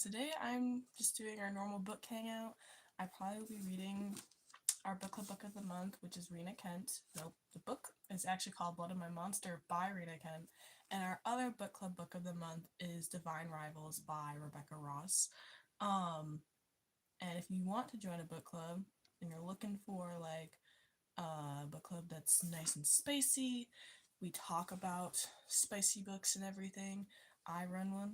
Today I'm just doing our normal book hangout. I probably will be reading our book of the month, which is Rena Kent. The book is actually called Blood of My Monster by Rena Kent. And our other book of the month is Divine Rivals by Rebecca Ross. Um, and if you want to join a book club and you're looking for like a book club that's nice and spicy, we talk about spicy books and everything. I run one,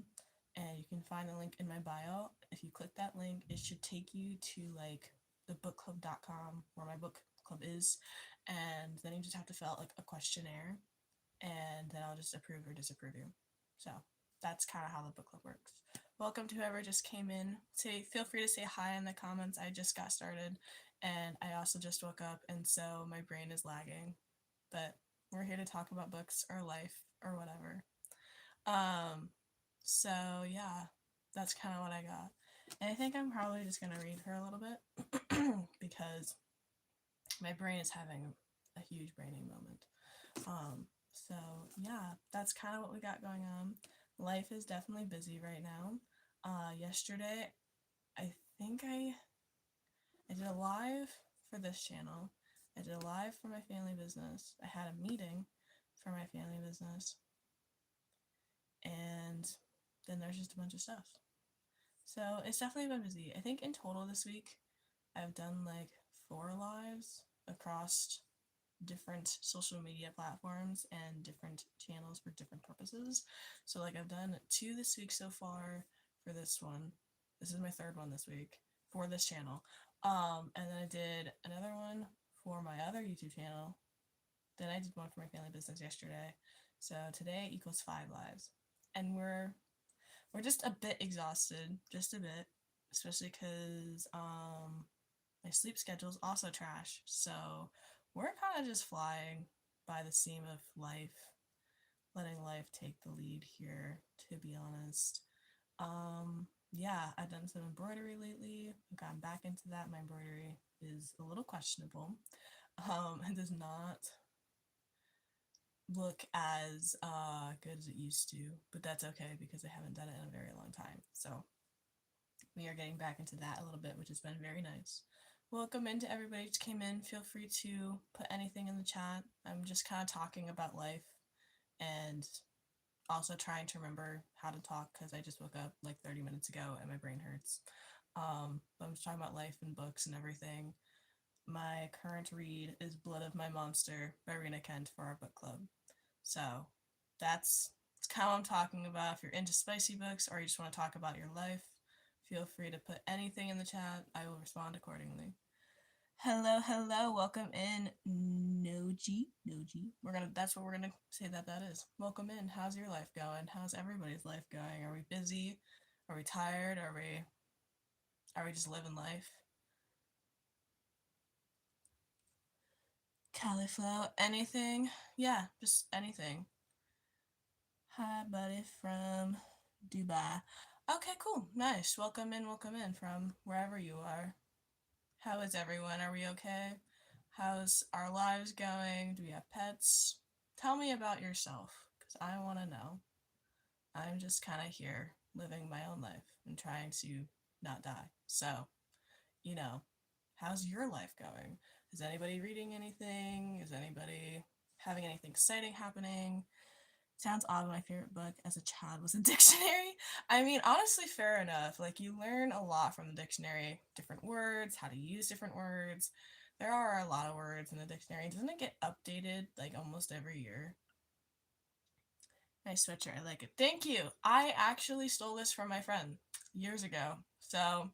and you can find the link in my bio. If you click that link, it should take you to like thebookclub.com where my book club is, and then you just have to fill out like a questionnaire, and then I'll just approve or disapprove you. So that's kind of how the book club works. Welcome to whoever just came in. Feel free to say hi in the comments. I just got started, and I also just woke up, and so my brain is lagging. But we're here to talk about books or life or whatever. Um, so yeah, that's kind of what I got. And I think I'm probably just gonna read her a little bit because my brain is having a huge braining moment. So yeah, that's kind of what we got going on. Life is definitely busy right now. Yesterday, I think I did a live for this channel. I did a live for my family business. I had a meeting for my family business, and then there's just a bunch of stuff. So it's definitely been busy. I think in total this week, I've done like 4 lives across different social media platforms and different channels for different purposes. So like I've done 2 this week so far for this one. This is my 3rd one this week for this channel. And then I did another one for my other YouTube channel. Then I did one for my family business yesterday. So today equals 5 lives. And we're just a bit exhausted, just a bit, especially because my sleep schedule's also trash. So we're kind of just flying by the seam of life, letting life take the lead here, to be honest. Yeah, I've done some embroidery lately. I've gotten back into that. My embroidery is a little questionable. It does not look as good as it used to, but that's okay because I haven't done it in a very long time. So we are getting back into that a little bit, which has been very nice. Welcome into everybody who came in. Feel free to put anything in the chat. I'm just kind of talking about life and also trying to remember how to talk because I just woke up like 30 minutes ago and my brain hurts. But I'm just talking about life and books and everything. My current read is Blood of My Monster by Rena Kent for our book club. So that's kind of what I'm talking about. If you're into spicy books or you just want to talk about your life, feel free to put anything in the chat. I will respond accordingly. Hello, hello, welcome in, Noji. That's what we're gonna say that is. Welcome in. How's your life going? How's everybody's life going? Are we busy? Are we tired? Are we just living life? Cauliflower, anything? Yeah, just anything. Hi, buddy from Dubai. Okay, cool, nice. Welcome in from wherever you are. How is everyone? Are we okay? How's our lives going? Do we have pets? Tell me about yourself, because I want to know. I'm just kind of here living my own life and trying to not die. So, you know, how's your life going? Is anybody reading anything? Is anybody having anything exciting happening? Sounds odd. My favorite book as a child was a dictionary. I mean, honestly, fair enough. Like, you learn a lot from the dictionary, different words, how to use different words. There are a lot of words in the dictionary. Doesn't it get updated like almost every year? Nice sweatshirt. I like it. Thank you. I actually stole this from my friend years ago. So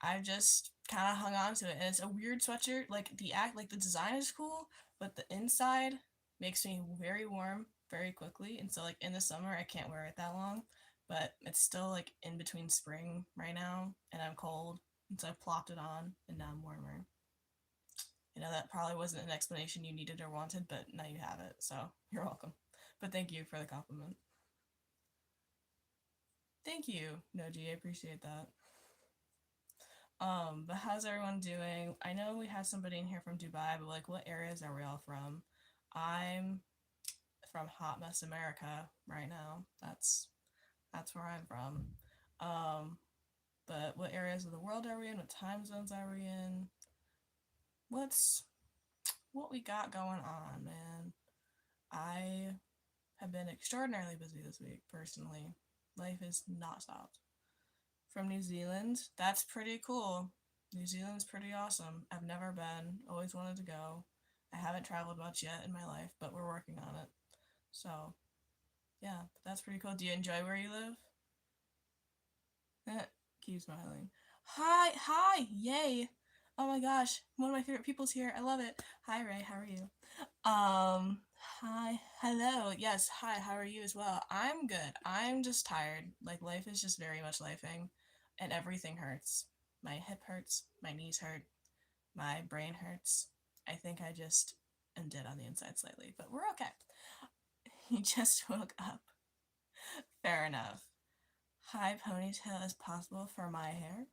I just kind of hung on to it. And it's a weird sweatshirt. Like the design is cool, but the inside makes me very warm very quickly. And so like in the summer I can't wear it that long, but it's still like in between spring right now and I'm cold. And so I plopped it on and now I'm warmer. You know, that probably wasn't an explanation you needed or wanted, but now you have it. So you're welcome. But thank you for the compliment. Thank you, Noji. I appreciate that. But how's everyone doing? I know we have somebody in here from Dubai, but like what areas are we all from? I'm from Hot Mess America right now. That's where I'm from. what areas of the world are we in? What time zones are we in? What's what we got going on, man? I have been extraordinarily busy this week, personally. Life is not stopped. From New Zealand, that's pretty cool. New Zealand's pretty awesome. I've never been, always wanted to go. I haven't traveled much yet in my life, but we're working on it. So, yeah, that's pretty cool. Do you enjoy where you live? Keep smiling. Hi, hi, yay. Oh my gosh, one of my favorite people's here. I love it. Hi, Ray, how are you? Hi, hello. Yes, hi, how are you as well? I'm good. I'm just tired. Like, life is just very much lifing, and everything hurts. My hip hurts, my knees hurt, my brain hurts. I think I just am dead on the inside slightly, but we're okay. You just woke up. Fair enough. High ponytail is possible for my hair.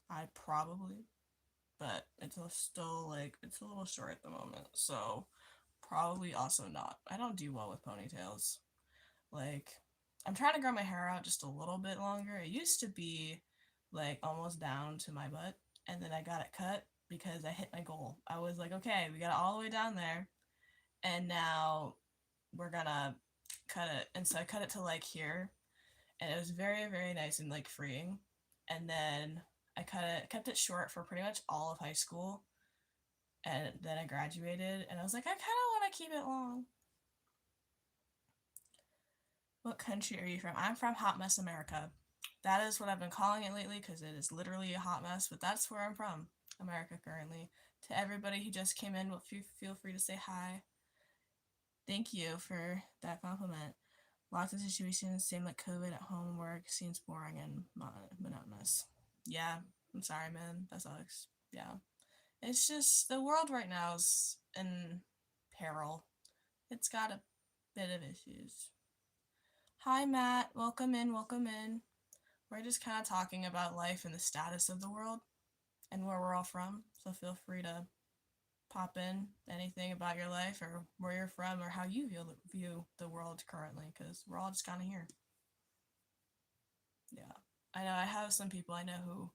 I probably, but it's still like it's a little short at the moment, so probably also not. I don't do well with ponytails. Like, I'm trying to grow my hair out just a little bit longer. It used to be like almost down to my butt, and then I got it cut because I hit my goal. I was like, okay, we got it all the way down there, and now we're gonna cut it. And so I cut it to like here, and it was very, very nice and like freeing. And then I kept it short for pretty much all of high school, and then I graduated, and I was like, I kind of want to keep it long. What country are you from? I'm from Hot Mess America. That is what I've been calling it lately because it is literally a hot mess, but that's where I'm from, America currently. To everybody who just came in, feel free to say hi. Thank you for that compliment. Lots of situations, same like COVID at home, work seems boring and monotonous. Yeah, I'm sorry, man. That sucks. Yeah. It's just the world right now is in peril. It's got a bit of issues. Hi, Matt. Welcome in, welcome in. We're just kind of talking about life and the status of the world and where we're all from. So feel free to pop in anything about your life or where you're from or how you view the world currently, because we're all just kind of here. Yeah. I know I have some people I know who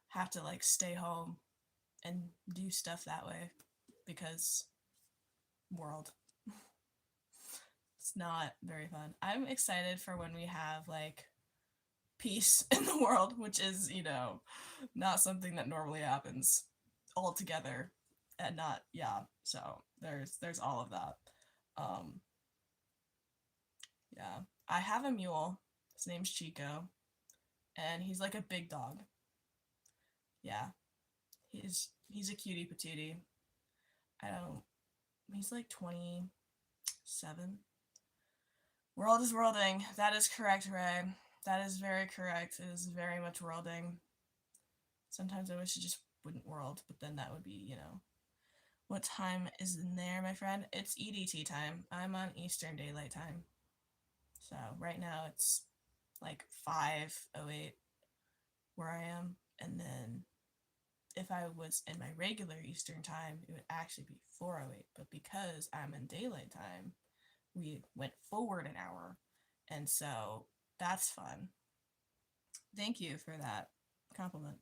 have to like stay home and do stuff that way because world. It's not very fun. I'm excited for when we have like peace in the world, which is, not something that normally happens altogether. And not, yeah. So there's all of that. Um yeah. I have a mule. His name's Chico, and he's like a big dog. Yeah. He's a cutie patootie. I don't he's like 27. World is worlding. That is correct, Ray. That is very correct. It is very much worlding. Sometimes I wish it just wouldn't world, but then that would be, What time is in there, my friend? It's EDT time. I'm on Eastern Daylight Time. So right now it's like 5:08 where I am, and then if I was in my regular Eastern time, it would actually be 4:08. But because I'm in daylight time, we went forward an hour, and so that's fun. Thank you for that compliment.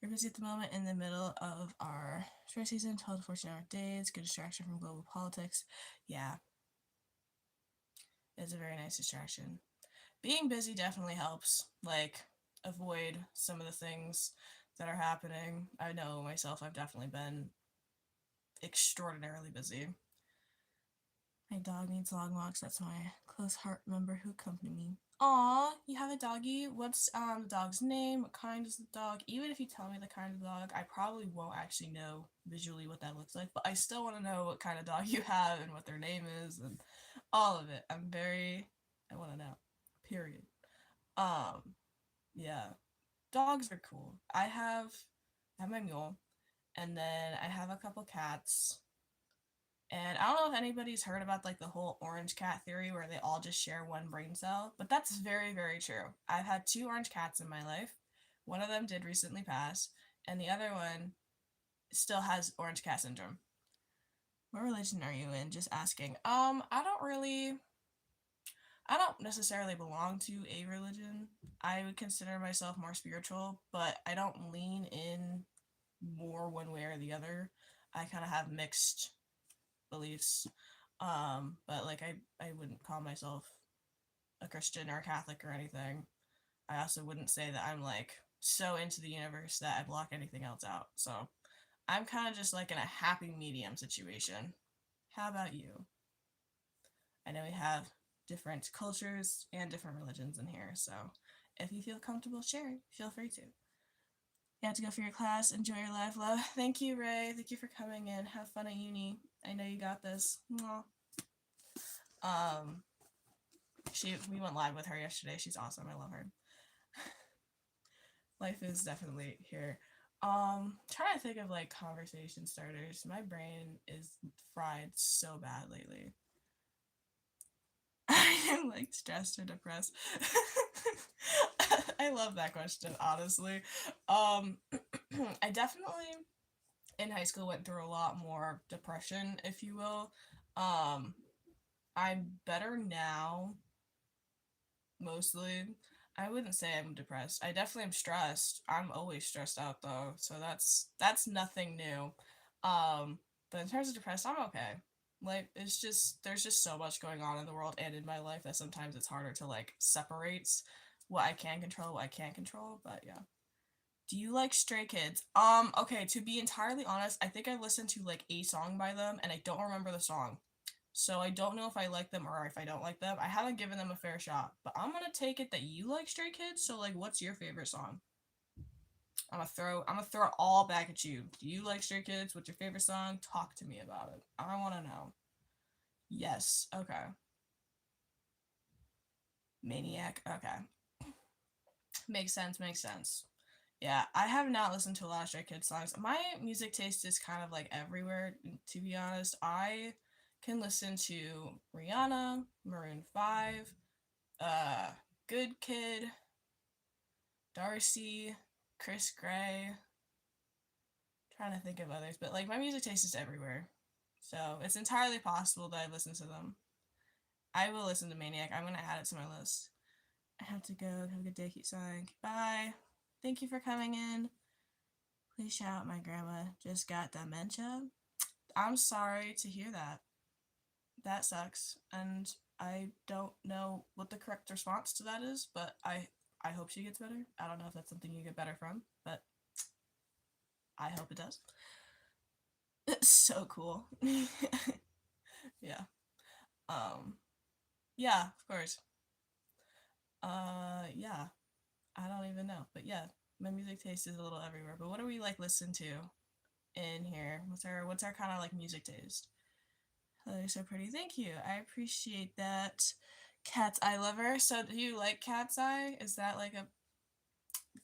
We're busy at the moment in the middle of our short season, 12 to 14-hour days, good distraction from global politics. Yeah, it's a very nice distraction. Being busy definitely helps, like, avoid some of the things that are happening. I know myself, I've definitely been extraordinarily busy. My dog needs long walks. That's my close heart member who accompanied me. Aw, you have a doggy? What's the dog's name? What kind is the dog? Even if you tell me the kind of dog, I probably won't actually know visually what that looks like, but I still want to know what kind of dog you have and what their name is and all of it. I want to know. Period. Yeah. Dogs are cool. I have my mule, and then I have a couple cats. And I don't know if anybody's heard about like the whole orange cat theory where they all just share one brain cell, but that's very, very true. I've had 2 orange cats in my life. One of them did recently pass, and the other one still has orange cat syndrome. What religion are you in? Just asking. I don't really I don't necessarily belong to a religion. I would consider myself more spiritual, but I don't lean in more one way or the other. I kind of have mixed beliefs. But like I wouldn't call myself a Christian or a Catholic or anything. I also wouldn't say that I'm like so into the universe that I block anything else out. So I'm kind of just like in a happy medium situation. How about you? I know we have different cultures and different religions in here, so if you feel comfortable sharing, feel free to. You have to go for your class. Enjoy your life, love. Thank you, Ray. Thank you for coming in. Have fun at uni. I know you got this. Mwah. Um, we went live with her yesterday. She's awesome. I love her. Life is definitely here. Trying to think of like conversation starters. My brain is fried so bad lately. I am like stressed or depressed. I love that question, honestly. I definitely in high school went through a lot more depression, if you will. Um, I'm better now, mostly. I wouldn't say I'm depressed. I definitely am stressed. I'm always stressed out though, so that's nothing new. Um, but in terms of depressed, I'm okay. Like it's just there's just so much going on in the world and in my life that sometimes it's harder to like separate what I can control, what I can't control. But yeah. Do you like Stray Kids? Okay, to be entirely honest, I think I listened to like a song by them and I don't remember the song. So I don't know if I like them or if I don't like them. I haven't given them a fair shot, but I'm gonna take it that you like Stray Kids. So like, what's your favorite song? I'm gonna throw it all back at you. Do you like Stray Kids? What's your favorite song? Talk to me about it. I want to know. Yes. Okay. Maniac. Okay. Makes sense. Makes sense. Yeah, I have not listened to a lot of Stray Kids songs. My music taste is kind of like everywhere, to be honest. I can listen to Rihanna, Maroon 5, uh, Good Kid, Darcy, Chris Gray. Trying to think of others, but like my music taste is everywhere. So it's entirely possible that I listen to them. I will listen to Maniac. I'm gonna add it to my list. I have to go. Have a good day. Keep sewing. Bye. Thank you for coming in. Please shout out my grandma just got dementia. I'm sorry to hear that. That sucks. And I don't know what the correct response to that is, but I hope she gets better. I don't know if that's something you get better from, but I hope it does. It's so cool. Yeah. Um yeah, of course. Yeah. I don't even know. But yeah, my music taste is a little everywhere. But what do we like listen to in here? What's our kind of like music taste? Oh, you're so pretty. Thank you. I appreciate that. Cat's Eye Lover. So do you like Cat's Eye? Is that like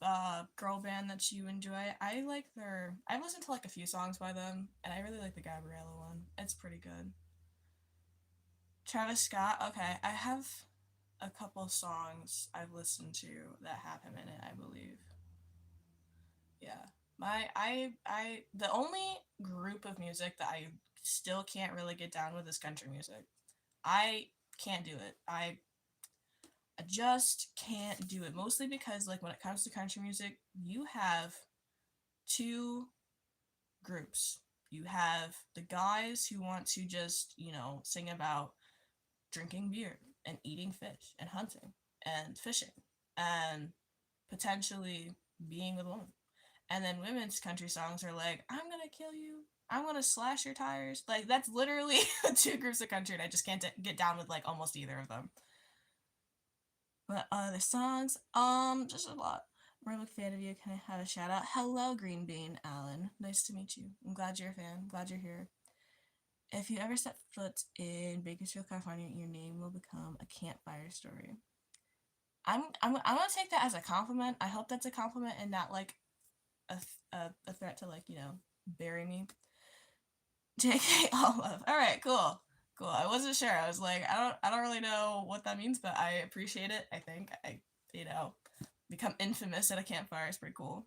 a girl band that you enjoy? I like their I've listened to like a few songs by them and I really like the Gabriella one. It's pretty good. Travis Scott, okay. I have a couple songs I've listened to that have him in it, I believe. Yeah. The only group of music that I still can't really get down with is country music. I can't do it. I just can't do it. Mostly because like when it comes to country music, you have two groups. You have the guys who want to just, sing about drinking beer and eating fish and hunting and fishing and potentially being with a woman. And then women's country songs are like, I'm gonna kill you. I'm gonna slash your tires. Like that's literally two groups of country, and I just can't get down with like almost either of them. But other songs, just a lot. I'm a big fan of you. Can I have a shout out? Hello, Green Bean Alan. Nice to meet you. I'm glad you're a fan. Glad you're here. If you ever set foot in Bakersfield, California, your name will become a campfire story. I'm gonna take that as a compliment. I hope that's a compliment and not like a threat to like bury me. JK Olive. All right, cool. Cool. I wasn't sure. I was like, I don't really know what that means, but I appreciate it. I think become infamous at a campfire is pretty cool.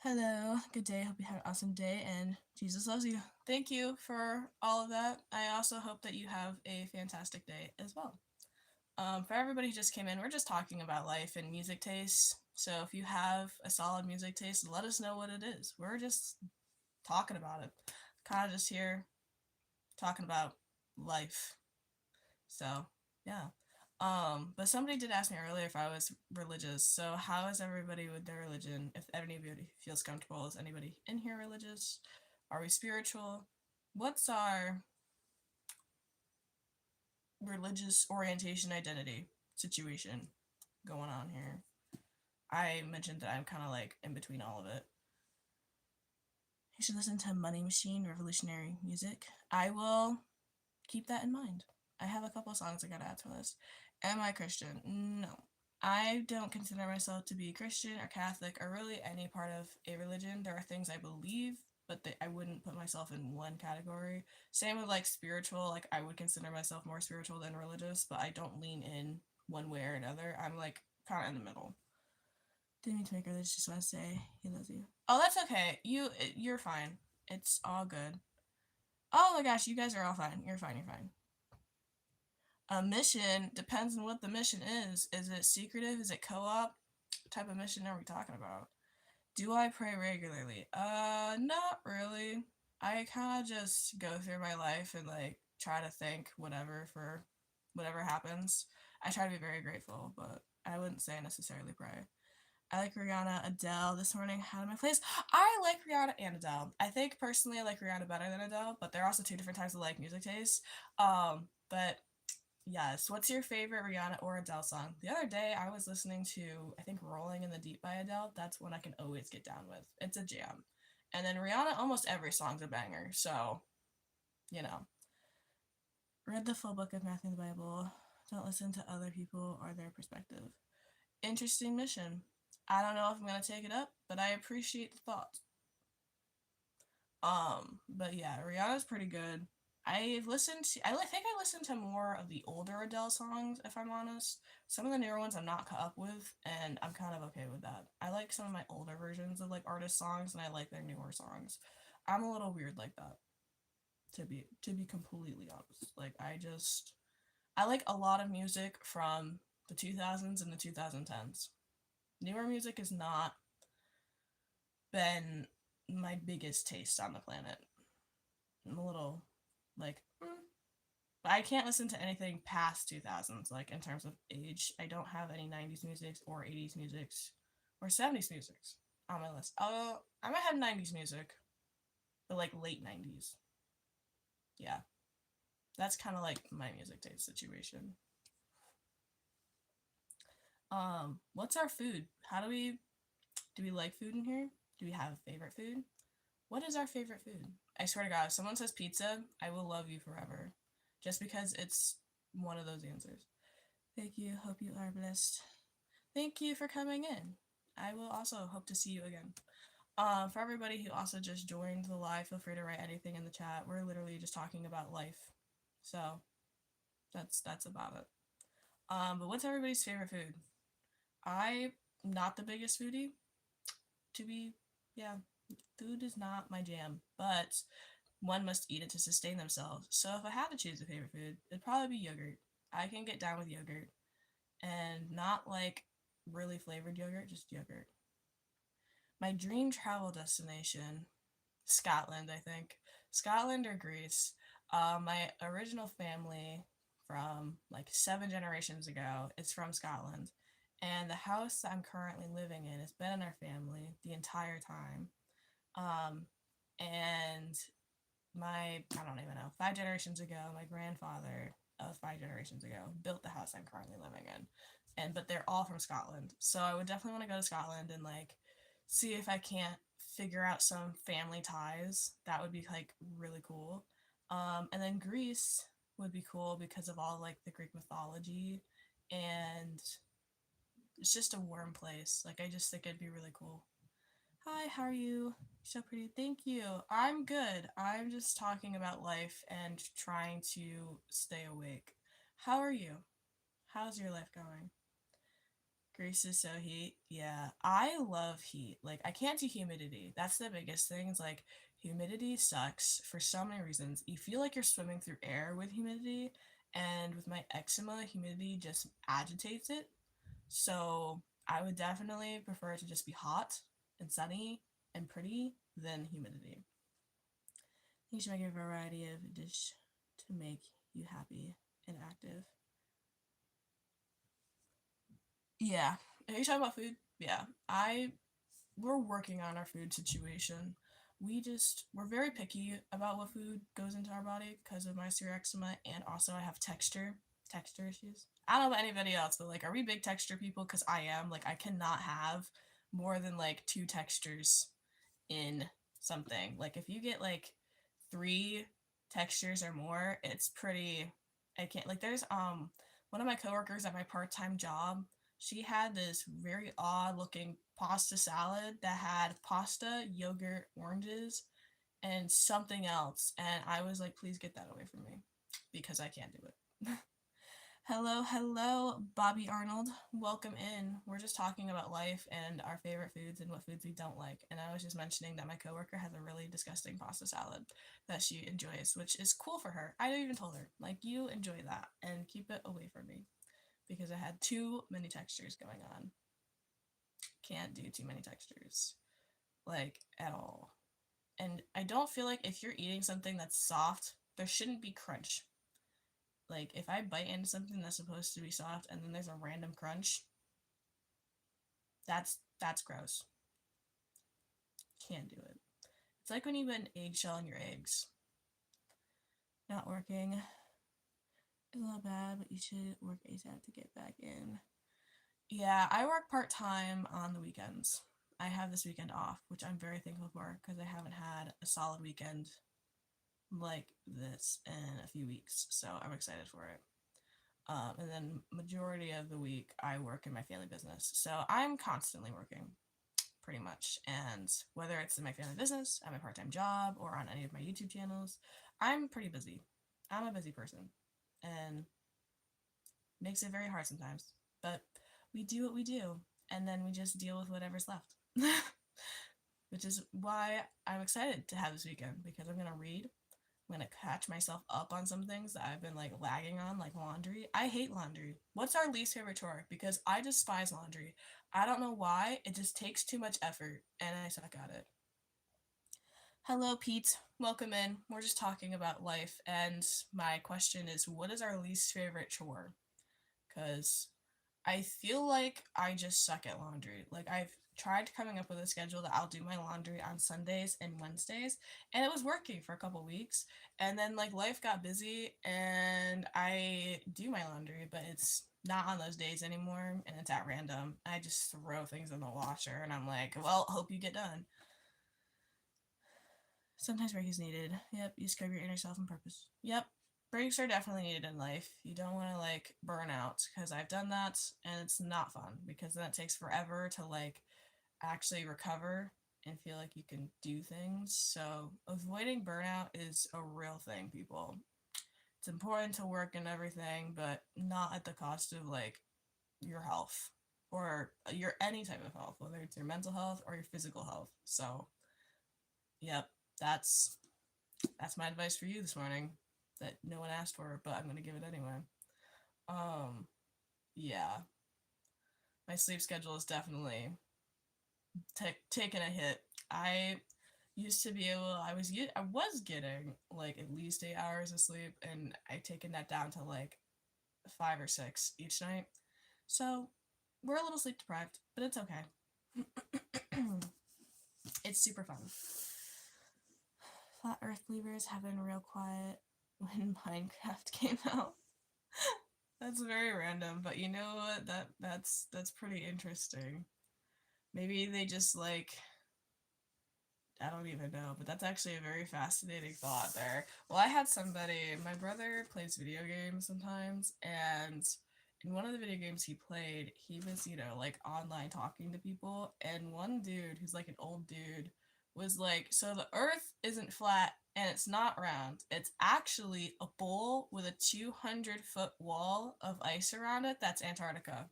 Hello, good day. Hope you had an awesome day and Jesus loves you. Thank you for all of that. I also hope that you have a fantastic day as well. For everybody who just came in, we're just talking about life and music tastes. So if you have a solid music taste, let us know what it is. We're just talking about it. Kind of just here talking about life. So, yeah. But somebody did ask me earlier if I was religious. So, how is everybody with their religion? If anybody feels comfortable, is anybody in here religious? Are we spiritual? What's our religious orientation identity situation going on here? I mentioned that I'm kind of like in between all of it. You should listen to Money Machine Revolutionary Music. I will keep that in mind. I have a couple of songs I gotta add to the list. Am I Christian? No. I don't consider myself to be Christian or Catholic or really any part of a religion. There are things I believe, but I wouldn't put myself in one category. Same with like spiritual. Like I would consider myself more spiritual than religious, but I don't lean in one way or another. I'm like kind of in the middle. Didn't mean to make religious. Just want to say he loves you. Oh, that's okay. You're fine. It's all good. Oh my gosh, you guys are all fine. You're fine. You're fine. A mission depends on what the mission is. Is it secretive? Is it co-op? What type of mission are we talking about? Do I pray regularly? Not really. I kind of just go through my life and like try to think whatever for whatever happens. I try to be very grateful, but I wouldn't say necessarily pray. I like Rihanna, Adele. This morning had in my place. I like Rihanna and Adele. I think personally I like Rihanna better than Adele, but they're also two different types of like music tastes. But yes. What's your favorite Rihanna or Adele song? The other day I was listening to, I think, Rolling in the Deep by Adele. That's one I can always get down with. It's a jam. And then Rihanna, almost every song's a banger. So, you know. Read the full book of Matthew in the Bible. Don't listen to other people or their perspective. Interesting mission. I don't know if I'm going to take it up, but I appreciate the thought. But yeah, Rihanna's pretty good. I think I listened to more of the older Adele songs, if I'm honest. Some of the newer ones I'm not caught up with, and I'm kind of okay with that. I like some of my older versions of like artist songs, and I like their newer songs. I'm a little weird like that, to be completely honest. Like I like a lot of music from the 2000s and the 2010s. Newer music has not been my biggest taste on the planet. I'm a little like, but I can't listen to anything past 2000s, like in terms of age. I don't have any 90s musics or 80s musics or 70s musics on my list. I might have 90s music, but like late 90s. Yeah, that's kind of like my music taste situation. What's our food? How do we like food in here? Do we have a favorite food? What is our favorite food? I swear to God, if someone says pizza, I will love you forever. Just because it's one of those answers. Thank you. Hope you are blessed. Thank you for coming in. I will also hope to see you again. For everybody who also just joined the live, feel free to write anything in the chat. We're literally just talking about life. So that's about it. But what's everybody's favorite food? I'm not the biggest foodie. To be, yeah, food is not my jam, but one must eat it to sustain themselves. So if I had to choose a favorite food, it'd probably be yogurt. I can get down with yogurt, and not like really flavored yogurt, just yogurt. My dream travel destination, Scotland, I think. Scotland or Greece. My original family from like 7 generations ago is from Scotland. And the house I'm currently living in has been in our family the entire time. Um, and I don't even know, 5 generations ago, my grandfather of 5 generations ago built the house I'm currently living in. But they're all from Scotland. So I would definitely want to go to Scotland and like see if I can't figure out some family ties. That would be like really cool. And then Greece would be cool because of all like the Greek mythology, and it's just a warm place. Like I just think it'd be really cool. Hi, how are you? So pretty. Thank you. I'm good. I'm just talking about life and trying to stay awake. How are you? How's your life going? Greece is so heat. Yeah, I love heat. Like, I can't do humidity. That's the biggest thing. It's like humidity sucks for so many reasons. You feel like you're swimming through air with humidity, and with my eczema, humidity just agitates it. So I would definitely prefer it to just be hot and sunny and pretty than humidity. You should make a variety of dish to make you happy and active. Yeah. Are you talking about food? Yeah. We're working on our food situation. We're very picky about what food goes into our body because of my severe eczema, and also I have texture issues. I don't know about anybody else, but like, are we big texture people? Because I am. Like, I cannot have more than like two textures in something. Like, if you get like three textures or more, it's pretty. I can't. Like, there's one of my coworkers at my part-time job. She had this very odd looking pasta salad that had pasta, yogurt, oranges, and something else. And I was like, please get that away from me because I can't do it. Hello, hello, Bobby Arnold. Welcome in. We're just talking about life and our favorite foods and what foods we don't like. And I was just mentioning that my coworker has a really disgusting pasta salad that she enjoys, which is cool for her. I even told her, like, you enjoy that and keep it away from me because I had too many textures going on. Can't do too many textures, like, at all. And I don't feel like if you're eating something that's soft, there shouldn't be crunch. Like, if I bite into something that's supposed to be soft and then there's a random crunch, that's gross. Can't do it. It's like when you put an eggshell in your eggs. Not working is a little bad, but you should work ASAP to get back in. Yeah, I work part-time on the weekends. I have this weekend off, which I'm very thankful for because I haven't had a solid weekend like this in a few weeks, so I'm excited for it. And then majority of the week I work in my family business, so I'm constantly working, pretty much. And whether it's in my family business, at my part-time job, or on any of my YouTube channels, I'm pretty busy. I'm a busy person, and makes it very hard sometimes. But we do what we do, and then we just deal with whatever's left. Which is why I'm excited to have this weekend because I'm gonna read. I'm gonna catch myself up on some things that I've been like lagging on, like laundry. I hate laundry. What's our least favorite chore? Because I despise laundry. I don't know why. It just takes too much effort, and I suck at it. Hello, Pete. Welcome in. We're just talking about life, and my question is, what is our least favorite chore? Because I feel like I just suck at laundry. Like, I've tried coming up with a schedule that I'll do my laundry on Sundays and Wednesdays, and it was working for a couple weeks. And then like life got busy and I do my laundry, but it's not on those days anymore and it's at random. I just throw things in the washer and I'm like, well, hope you get done. Sometimes break is needed. Yep, you scrub your inner self on purpose. Yep, breaks are definitely needed in life. You don't want to like burn out because I've done that and it's not fun because then it takes forever to like actually recover and feel like you can do things. So avoiding burnout is a real thing, people. It's important to work and everything, but not at the cost of like your health or your any type of health, whether it's your mental health or your physical health. So, yep, that's that's my advice for you this morning that no one asked for, but I'm gonna give it anyway. Um, yeah, my sleep schedule is definitely taking a hit. I used to be able, I was getting like at least 8 hours of sleep, and I've taken that down to like 5 or 6 each night. So we're a little sleep deprived, but it's okay. It's super fun. Flat Earth believers have been real quiet when Minecraft came out. That's very random, but you know what? That's pretty interesting. Maybe they just like, I don't even know, but that's actually a very fascinating thought there. Well, I had somebody, my brother plays video games sometimes, and in one of the video games he played, he was, like online talking to people, and one dude who's like an old dude was like, so the earth isn't flat and it's not round. It's actually a bowl with a 200-foot wall of ice around it. That's Antarctica.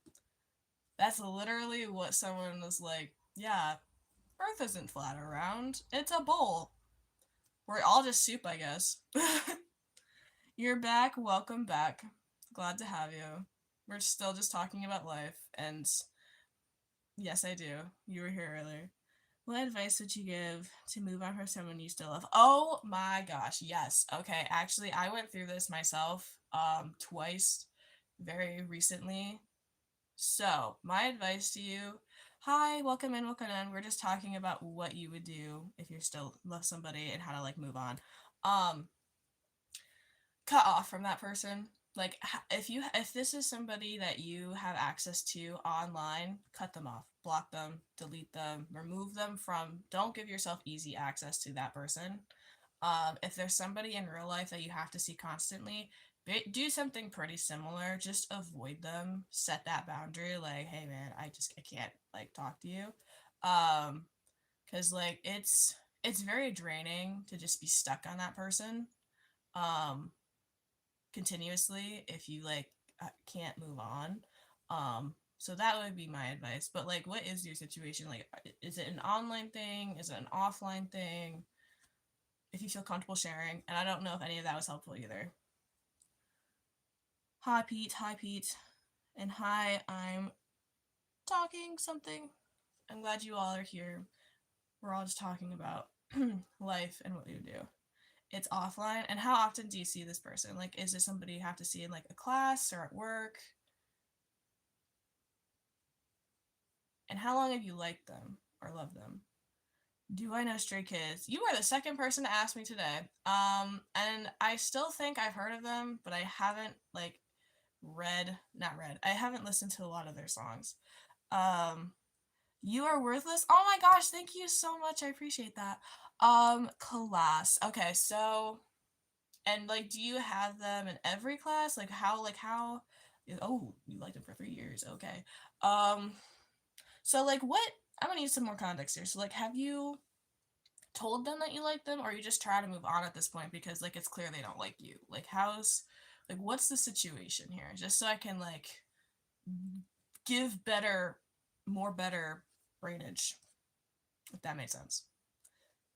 That's literally what someone was like, yeah, Earth isn't flat or round. It's a bowl. We're all just soup, I guess. You're back. Welcome back. Glad to have you. We're still just talking about life, and yes, I do. You were here earlier. What advice would you give to move on from someone you still love? Oh my gosh, yes. Okay, actually, I went through this myself twice very recently. So, my advice to you, hi, welcome in, welcome in. We're just talking about what you would do if you still love somebody and how to like move on. Um, cut off from that person. Like if this is somebody that you have access to online, cut them off, block them, delete them, remove them from. Don't give yourself easy access to that person. If there's somebody in real life that you have to see constantly, do something pretty similar. Just avoid them. Set that boundary. Like, hey man, I can't like talk to you. Because like it's very draining to just be stuck on that person. Um, continuously if you like can't move on. So that would be my advice. But like, what is your situation? Like, is it an online thing? Is it an offline thing? If you feel comfortable sharing, and I don't know if any of that was helpful either. Hi Pete, hi Pete, and hi. I'm talking something. I'm glad you all are here. We're all just talking about life and what you do. It's offline. And how often do you see this person? Like, is it somebody you have to see in like a class or at work? And how long have you liked them or loved them? Do I know Stray Kids? You are the second person to ask me today. And I still think I've heard of them, but I haven't like not read. I haven't listened to a lot of their songs. Um, you are worthless. Oh my gosh, thank you so much. I appreciate that. Class. Okay, so and like, do you have them in every class? Like how? Oh, you liked them for 3 years. Okay. Um, so like what? I'm gonna need some more context here. So like, have you told them that you like them, or you just try to move on at this point because like it's clear they don't like you? Like what's the situation here? Just so I can like give more better brainage, if that makes sense.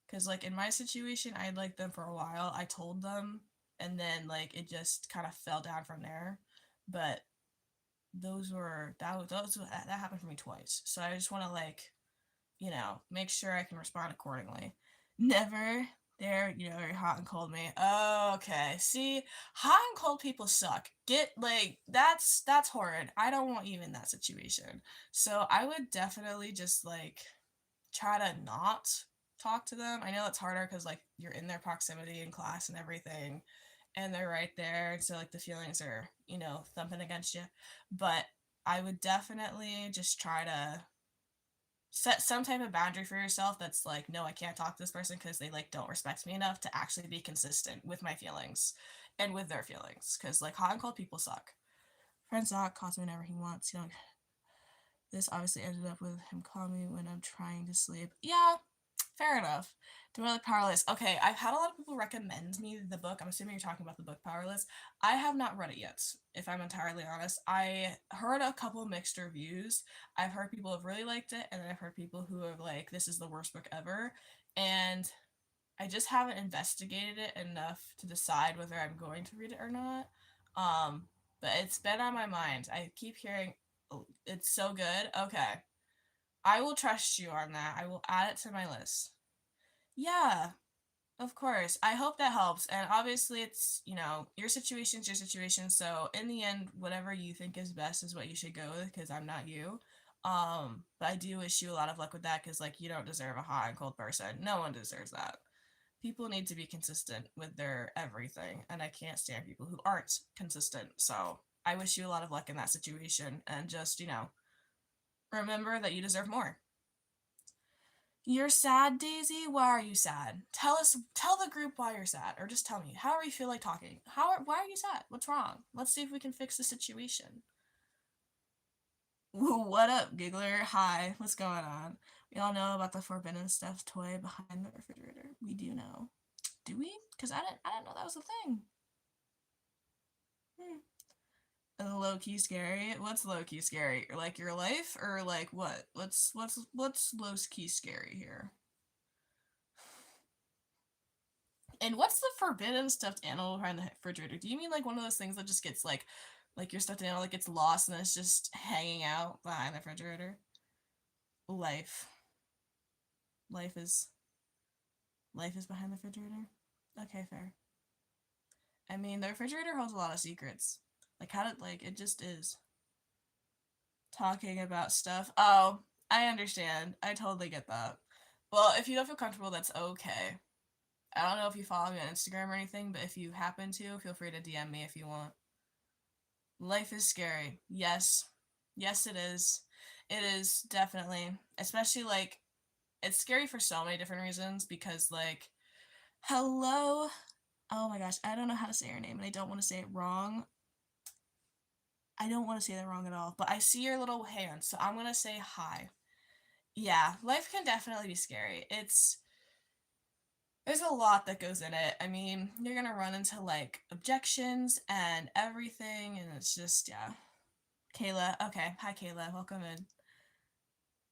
Because like in my situation, I liked them for a while. I told them, and then like it just kind of fell down from there. But that happened for me twice. So I just want to like make sure I can respond accordingly. Never there, you're hot and cold me. Oh, okay. See, hot and cold people suck. Get like that's horrid. I don't want you in that situation. So I would definitely just like try to not talk to them. I know it's harder because like you're in their proximity in class and everything, and they're right there. So like the feelings are, thumping against you. But I would definitely just try to set some type of boundary for yourself that's like, no, I can't talk to this person because they like don't respect me enough to actually be consistent with my feelings and with their feelings. Because like hot and cold people suck. Friends suck, calls me whenever he wants. This obviously ended up with him calling me when I'm trying to sleep. Yeah, fair enough. Do I like Powerless? Okay, I've had a lot of people recommend me the book. I'm assuming you're talking about the book Powerless. I have not read it yet, if I'm entirely honest. I heard a couple mixed reviews. I've heard people have really liked it, and then I've heard people who are like, this is the worst book ever. And I just haven't investigated it enough to decide whether I'm going to read it or not. Um, but it's been on my mind. I keep hearing, "Oh, it's so good." Okay. I will trust you on that. I will add it to my list. Yeah, of course. I hope that helps. And obviously, it's, your situation's your situation. So, in the end, whatever you think is best is what you should go with because I'm not you. But I do wish you a lot of luck with that because, like, you don't deserve a hot and cold person. No one deserves that. People need to be consistent with their everything. And I can't stand people who aren't consistent. So, I wish you a lot of luck in that situation. And just, remember that you deserve more. You're sad, Daisy? Why are you sad? Tell the group why you're sad, or just tell me. How are you feel like talking? Why are you sad? What's wrong? Let's see if we can fix the situation. What up, Giggler? Hi, what's going on? We all know about the forbidden stuffed toy behind the refrigerator. We do know. Do we? Because I didn't know that was a thing. Low-key scary? What's low-key scary? Like your life or like what? What's low-key scary here? And what's the forbidden stuffed animal behind the refrigerator? Do you mean like one of those things that just gets like your stuffed animal like gets lost and it's just hanging out behind the refrigerator? Life. Life is life is behind the refrigerator? Okay, fair. I mean, the refrigerator holds a lot of secrets. Like how did like it just is. Talking about stuff. Oh, I understand. I totally get that. Well, if you don't feel comfortable, that's okay. I don't know if you follow me on Instagram or anything, but if you happen to, feel free to DM me if you want. Life is scary. Yes. Yes, it is. It is, definitely. Especially, like, it's scary for so many different reasons because, like, hello. Oh my gosh, I don't know how to say your name and I don't want to say it wrong. I don't want to say that wrong at all, but I see your little hand, so I'm going to say hi. Yeah, life can definitely be scary. There's a lot that goes in it. I mean, you're gonna run into like objections and everything, and it's just, yeah. Kayla, okay. Hi, Kayla. Welcome in.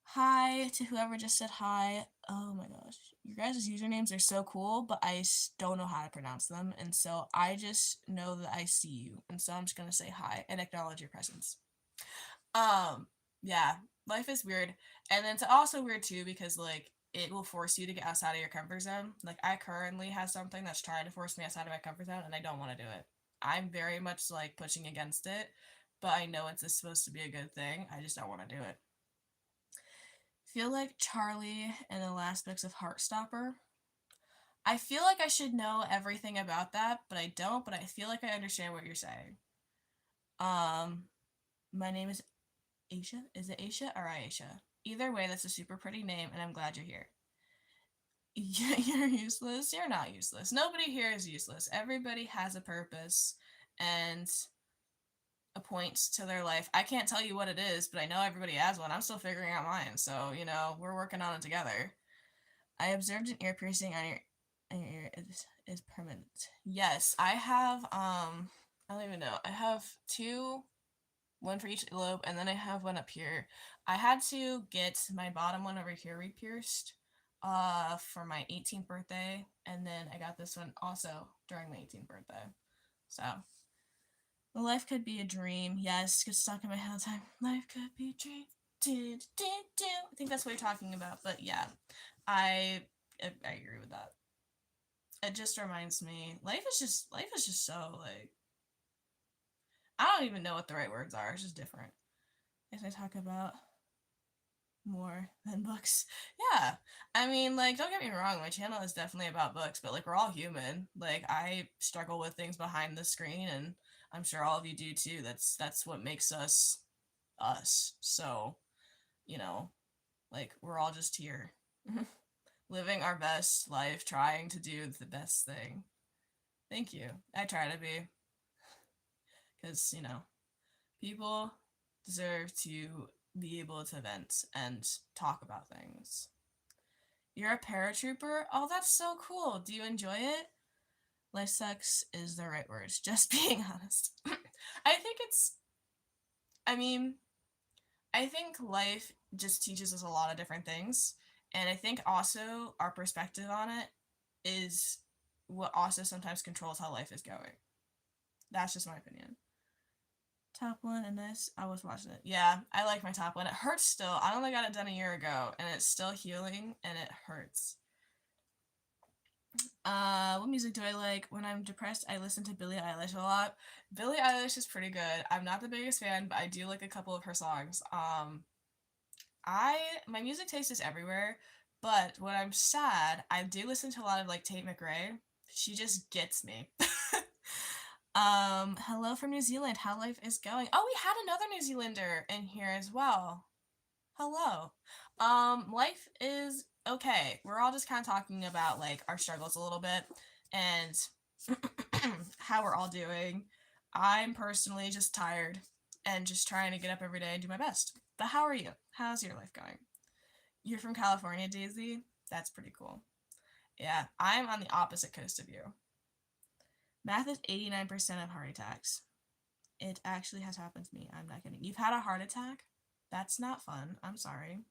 Hi to whoever just said hi. Oh my gosh. Your guys' usernames are so cool, but I don't know how to pronounce them, and so I just know that I see you, and so I'm just gonna say hi and acknowledge your presence. Um, yeah, life is weird. And then it's also weird too because like it will force you to get outside of your comfort zone. Like I currently have something that's trying to force me outside of my comfort zone and I don't want to do it. I'm very much like pushing against it, but I know it's supposed to be a good thing. I just don't want to do it. Feel like Charlie in the last books of Heartstopper. I feel like I should know everything about that, but I don't, but I feel like I understand what you're saying. Um my name is Aisha? Is it Aisha or Aisha? Either way, that's a super pretty name, and I'm glad you're here. You're useless. You're not useless. Nobody here is useless. Everybody has a purpose and a point to their life. I can't tell you what it is, but I know everybody has one. I'm still figuring out mine, so we're working on it together. I observed an ear piercing on your ear is permanent. Yes, I have. I don't even know. I have two, one for each lobe, and then I have one up here. I had to get my bottom one over here re-pierced for my 18th birthday, and then I got this one also during my 18th birthday. So life could be a dream. Yes, get stuck in my head all the time. Life could be a dream. I think that's what you're talking about, but yeah, I agree with that. It just reminds me, life is just so like I don't even know what the right words are. It's just different. As I talk about more than books. Yeah. I mean, like, don't get me wrong, my channel is definitely about books, but like we're all human. Like I struggle with things behind the screen and I'm sure all of you do too. That's what makes us us. So, you know, like we're all just here. Living our best life, trying to do the best thing. Thank you. I try to be. Because, people deserve to be able to vent and talk about things. You're a paratrooper? Oh, that's so cool. Do you enjoy it? Life sucks is the right words. Just being honest. I think I mean, I think life just teaches us a lot of different things. And I think also our perspective on it is what also sometimes controls how life is going. That's just my opinion. Top one and this, I was watching it. Yeah, I like my top one. It hurts still. I only got it done a year ago, and it's still healing, and it hurts. What music do I like? When I'm depressed, I listen to Billie Eilish a lot. Billie Eilish is pretty good. I'm not the biggest fan, but I do like a couple of her songs. My music taste is everywhere, but when I'm sad, I do listen to a lot of like Tate McRae. She just gets me. Hello from New Zealand. How life is going? Oh, we had another New Zealander in here as well. Hello. Life is okay. We're all just kind of talking about like our struggles a little bit and how we're all doing. I'm personally just tired and just trying to get up every day and do my best. But how are you? How's your life going? You're from California, Daisy? That's pretty cool. Yeah, I'm on the opposite coast of you. Math is 89% of heart attacks. It actually has happened to me. I'm not kidding. You've had a heart attack? That's not fun. I'm sorry.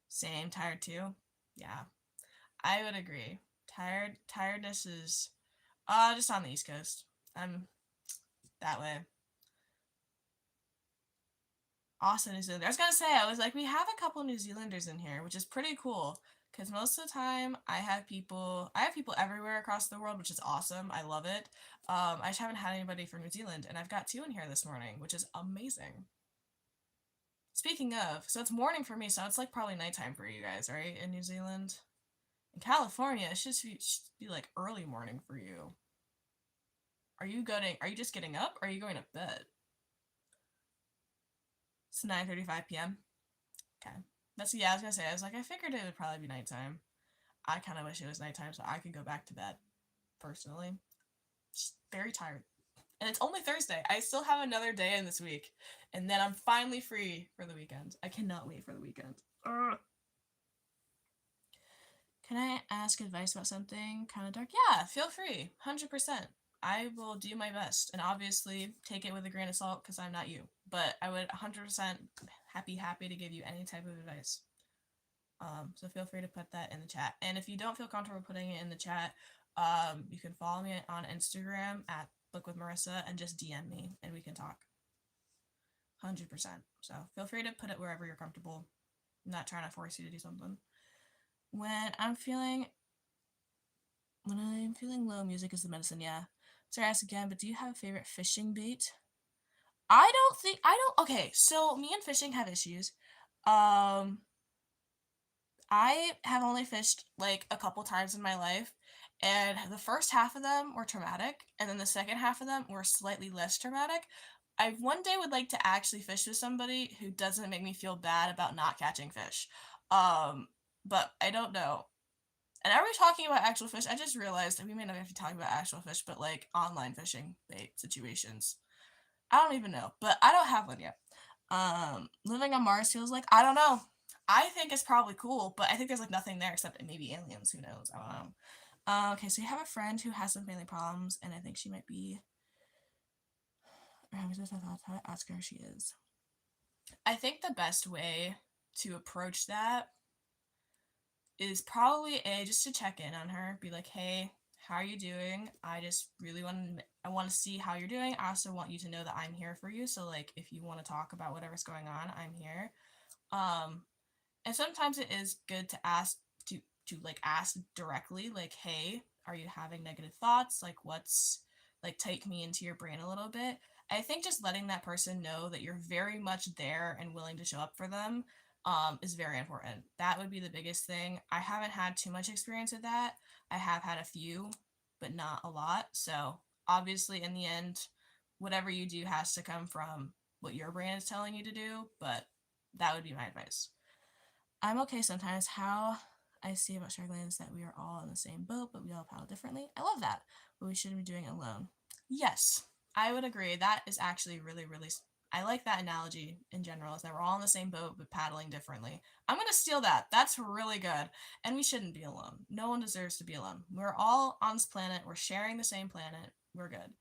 Same. Tired too? Yeah. I would agree. Tiredness is just on the East Coast. I'm that way. Awesome, New Zealand. I was gonna say, I was like, we have a couple New Zealanders in here, which is pretty cool. Because most of the time, I have people everywhere across the world, which is awesome. I love it. I just haven't had anybody from New Zealand, and I've got two in here this morning, which is amazing. Speaking of, so it's morning for me, so it's like probably nighttime for you guys, right? In New Zealand, in California, should be like early morning for you. Are you just getting up? Or are you going to bed? It's 9:35 p.m. Okay. I was gonna say, I was like, I figured it would probably be nighttime. I kind of wish it was nighttime so I could go back to bed, personally. Just very tired. And it's only Thursday. I still have another day in this week. And then I'm finally free for the weekend. I cannot wait for the weekend. Ugh. Can I ask advice about something kind of dark? Yeah, feel free. 100%. I will do my best. And obviously, take it with a grain of salt because I'm not you. But I would 100% happy to give you any type of advice. So feel free to put that in the chat. And if you don't feel comfortable putting it in the chat, you can follow me on Instagram at Book with Marissa and just DM me and we can talk. 100%. So feel free to put it wherever you're comfortable. I'm not trying to force you to do something. When I'm feeling low, music is the medicine. Yeah. Sorry, I ask again, but do you have a favorite fishing bait? Okay, so me and fishing have issues. I have only fished like a couple times in my life, and the first half of them were traumatic, and then the second half of them were slightly less traumatic. I one day would like to actually fish with somebody who doesn't make me feel bad about not catching fish. But I don't know. And are we talking about actual fish? I just realized that we may not have to talk about actual fish, but like online fishing bait situations. I don't even know, but I don't have one yet. Living on Mars feels like, I don't know. I think it's probably cool, but I think there's like nothing there except maybe aliens. Who knows? I don't know. Okay, so you have a friend who has some family problems, and I think she might be. How to ask her how she is. I think the best way to approach that is probably just to check in on her, be like, hey, how are you doing? I just really want to see how you're doing. I also want you to know that I'm here for you. So like, if you want to talk about whatever's going on, I'm here. And sometimes it is good to ask like ask directly, like, hey, are you having negative thoughts? Like, what's like, take me into your brain a little bit. I think just letting that person know that you're very much there and willing to show up for them is very important. That would be the biggest thing. I haven't had too much experience with that. I have had a few, but not a lot. So obviously, in the end, whatever you do has to come from what your brain is telling you to do. But that would be my advice. I'm okay sometimes. How I see about struggling is that we are all in the same boat, but we all paddle differently. I love that, but we shouldn't be doing it alone. Yes, I would agree. That is actually really, really. I like that analogy in general, is that we're all in the same boat, but paddling differently. I'm going to steal that. That's really good. And we shouldn't be alone. No one deserves to be alone. We're all on this planet. We're sharing the same planet. We're good.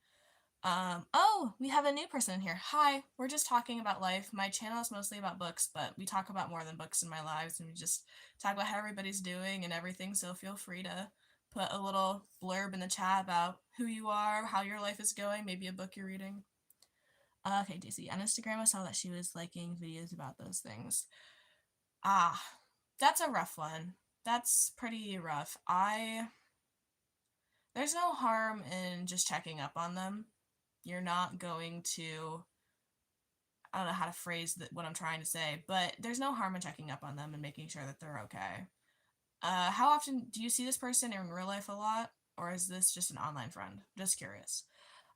Oh, we have a new person in here. Hi, we're just talking about life. My channel is mostly about books, but we talk about more than books in my lives, and we just talk about how everybody's doing and everything, so feel free to put a little blurb in the chat about who you are, how your life is going, maybe a book you're reading. Okay, Daisy, on Instagram I saw that she was liking videos about those things. That's a rough one. That's pretty rough. There's no harm in just checking up on them. You're not going to, I don't know how to phrase what I'm trying to say, but there's no harm in checking up on them and making sure that they're okay. How often do you see this person in real life? A lot, or is this just an online friend? Just curious.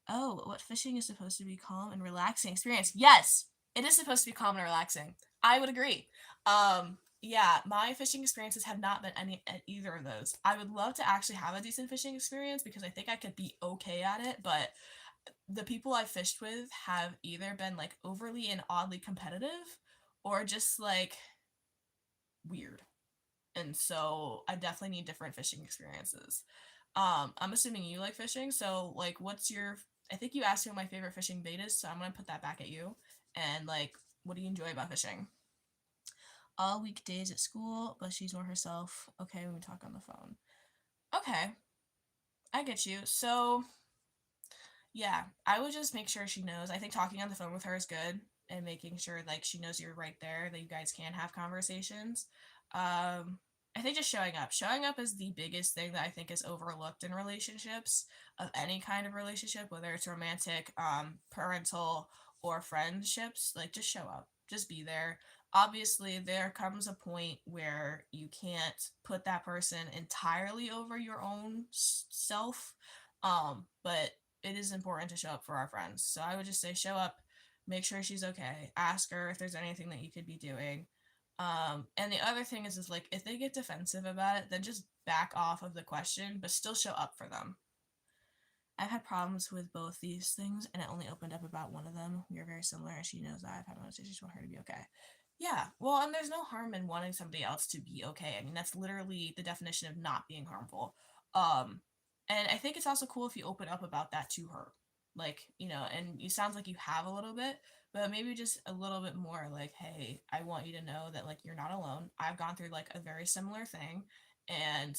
Oh, what fishing is supposed to be calm and relaxing experience? Yes, it is supposed to be calm and relaxing. I would agree. Yeah, my fishing experiences have not been either of those. I would love to actually have a decent fishing experience because I think I could be okay at it, but the people I've fished with have either been like overly and oddly competitive or just like weird. And so I definitely need different fishing experiences. I'm assuming you like fishing, so like what's your I think you asked me what my favorite fishing bait is, so I'm gonna put that back at you. And like, what do you enjoy about fishing? All weekdays at school, but she's more herself. Okay, when we talk on the phone. Okay, I get you. So yeah, I would just make sure she knows. I think talking on the phone with her is good and making sure like she knows you're right there, that you guys can have conversations. I think just showing up. Showing up is the biggest thing that I think is overlooked in relationships, of any kind of relationship, whether it's romantic, parental, or friendships. Like just show up. Just be there. Obviously, there comes a point where you can't put that person entirely over your own self. But it is important to show up for our friends. So I would just say show up, make sure she's okay, ask her if there's anything that you could be doing. And the other thing is like if they get defensive about it, then just back off of the question, but still show up for them. I've had problems with both these things, and it only opened up about one of them. We are very similar, and she knows that. I've had one. I just want her to be okay. Yeah, well, and there's no harm in wanting somebody else to be okay. I mean, that's literally the definition of not being harmful. Um, and I think it's also cool if you open up about that to her. Like, and it sounds like you have a little bit, but maybe just a little bit more like, hey, I want you to know that, like, you're not alone. I've gone through, like, a very similar thing, and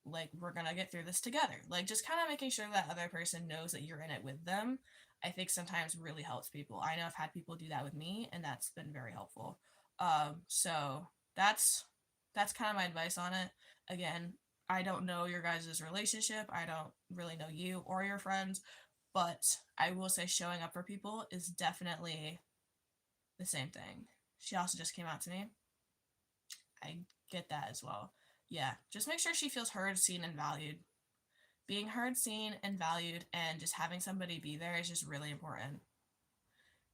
like we're gonna get through this together. Like just kind of making sure that other person knows that you're in it with them, I think sometimes really helps people. I know I've had people do that with me, and that's been very helpful. So that's kind of my advice on it. Again, I don't know your guys' relationship. I don't really know you or your friends, but I will say showing up for people is definitely the same thing. She also just came out to me. I get that as well. Yeah, just make sure she feels heard, seen, and valued. Being heard, seen, and valued, and just having somebody be there is just really important.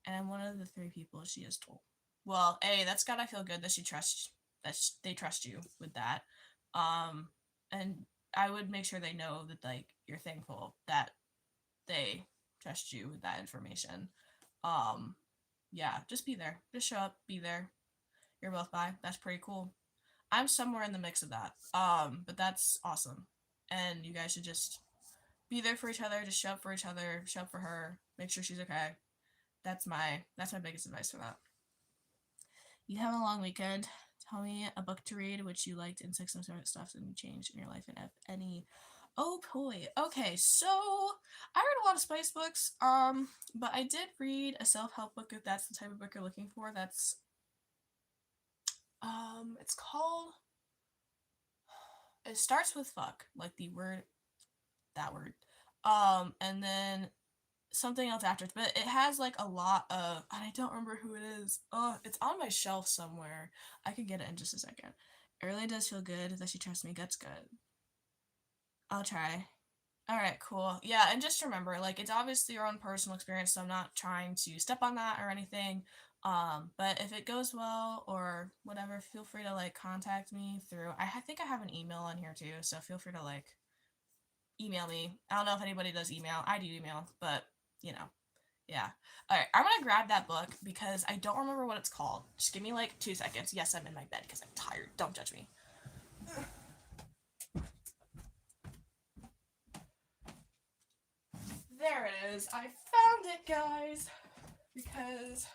And I'm one of the 3 people she has told. Well, that's gotta feel good that they trust you with that. And I would make sure they know that like you're thankful that they trust you with that information. Um, yeah, just be there. Just show up, be there. You're both bi. That's pretty cool. I'm somewhere in the mix of that. But that's awesome. And you guys should just be there for each other, just show up for each other, show up for her, make sure she's okay. That's my biggest advice for that. You have a long weekend. Tell me a book to read which you liked and 6 stuff that you changed in your life, and if any. Oh boy. Okay, so I read a lot of spice books. But I did read a self-help book, if that's the type of book you're looking for. That's it's called, it starts with fuck, like the word, that word. And then something else after it, but it has like a lot of, and I don't remember who it is. Oh, it's on my shelf somewhere. I could get it in just a second. It really does feel good that she trusts me. That's good. I'll try. All right, cool. Yeah, and just remember, like, it's obviously your own personal experience, so I'm not trying to step on that or anything. But if it goes well or whatever, feel free to like contact me through. I think I have an email on here too, so feel free to like email me. I don't know if anybody does email. I do email, but yeah. All right, I'm gonna grab that book because I don't remember what it's called. Just give me like 2 seconds. Yes, I'm in my bed because I'm tired. Don't judge me. There it is. I found it, guys. Because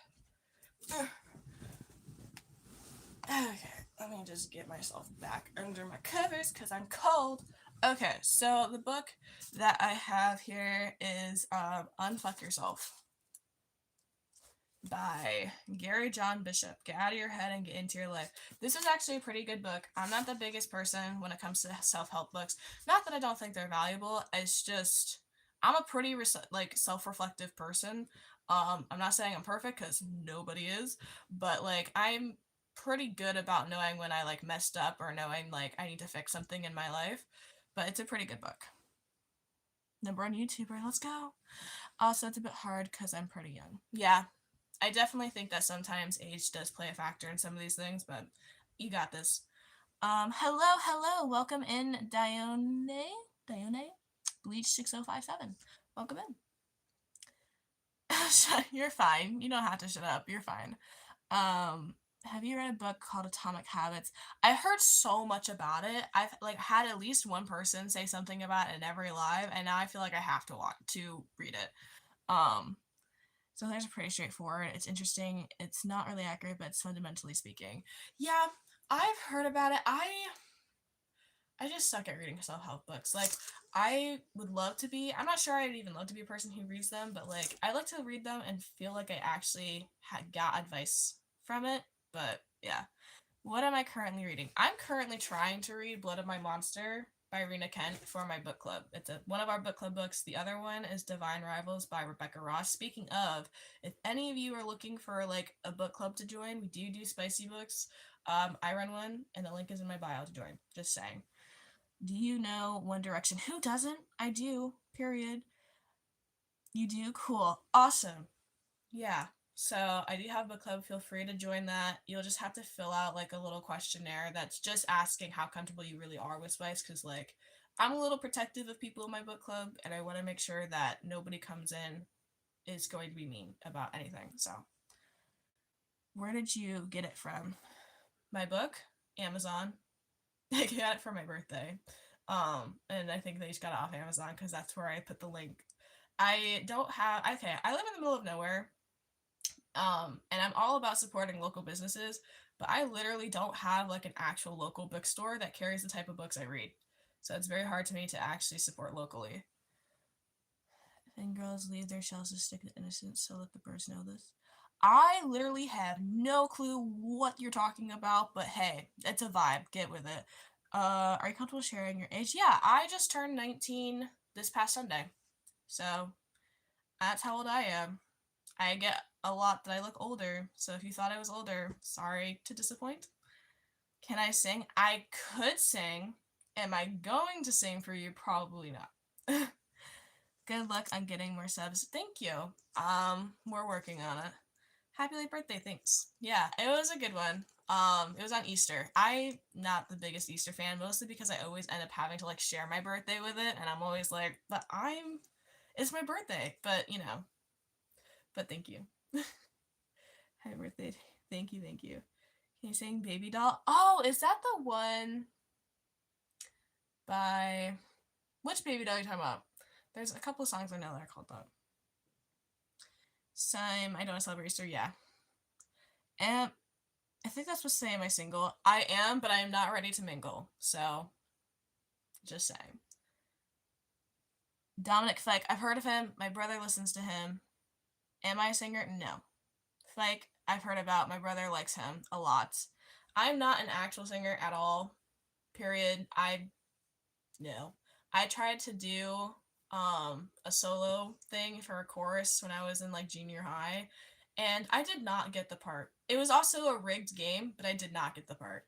okay, let me just get myself back under my covers because I'm cold. Okay, so the book that I have here is Unfuck Yourself by Gary John Bishop. Get out of your head and get into your life. This is actually a pretty good book. I'm not the biggest person when it comes to self-help books. Not that I don't think they're valuable. It's just I'm a pretty like self-reflective person. I'm not saying I'm perfect because nobody is, but like I'm pretty good about knowing when I like messed up or knowing like I need to fix something in my life. But it's a pretty good book. Number one YouTuber, let's go. Also, it's a bit hard because I'm pretty young. Yeah, I definitely think that sometimes age does play a factor in some of these things, but you got this. Hello, welcome in, Dione, Bleach 6057. Welcome in. You're fine. You don't have to shut up. You're fine. Have you read a book called Atomic Habits? I heard so much about it. I've like had at least one person say something about it in every live, and now I feel like I have to want to read it. Um, so there's pretty straightforward. It's interesting. It's not really accurate, but it's fundamentally speaking. Yeah, I've heard about it. I just suck at reading self-help books. Like, I would love to be, I'm not sure I'd even love to be a person who reads them, but like, I like to read them and feel like I actually got advice from it. But yeah. What am I currently reading? I'm currently trying to read Blood of My Monster by Rena Kent for my book club. It's one of our book club books. The other one is Divine Rivals by Rebecca Ross. Speaking of, if any of you are looking for like a book club to join, we do spicy books. I run one, and the link is in my bio to join. Just saying. Do you know One Direction? Who doesn't? I do. Period. You do? Cool. Awesome. Yeah. So I do have a book club. Feel free to join that. You'll just have to fill out like a little questionnaire that's just asking how comfortable you really are with spice. Because like I'm a little protective of people in my book club, and I want to make sure that nobody comes in is going to be mean about anything. So where did you get it from? My book, Amazon. I got it for my birthday. And I think they just got it off Amazon because that's where I put the link. I don't have okay, I live in the middle of nowhere. And I'm all about supporting local businesses, but I literally don't have like an actual local bookstore that carries the type of books I read. So it's very hard to me to actually support locally. And girls leave their shells to stick to innocence, so let the birds know this. I literally have no clue what you're talking about, but hey, it's a vibe. Get with it. Are you comfortable sharing your age? Yeah, I just turned 19 this past Sunday. So that's how old I am. I get a lot that I look older, so if you thought I was older, sorry to disappoint. Can I sing? I could sing. Am I going to sing for you? Probably not. Good luck on getting more subs. Thank you. We're working on it. Happy late birthday, thanks. Yeah, it was a good one. It was on Easter. I'm not the biggest Easter fan, mostly because I always end up having to like share my birthday with it, and I'm always like, but it's my birthday, but you know. But thank you. Happy birthday. Thank you, thank you. Can you sing Baby Doll? Oh, is that the one by which Baby Doll are you talking about? There's a couple of songs I know that are called that. I don't want to celebrate Easter, yeah. And I think that's what's saying my single. I am, but I am not ready to mingle. So just saying. Dominic Fike, I've heard of him. My brother listens to him. Am I a singer? No. Fike, I've heard about. My brother likes him a lot. I'm not an actual singer at all. Period. No. I tried to do a solo thing for a chorus when I was in like junior high, and I did not get the part. It was also a rigged game, but I did not get the part.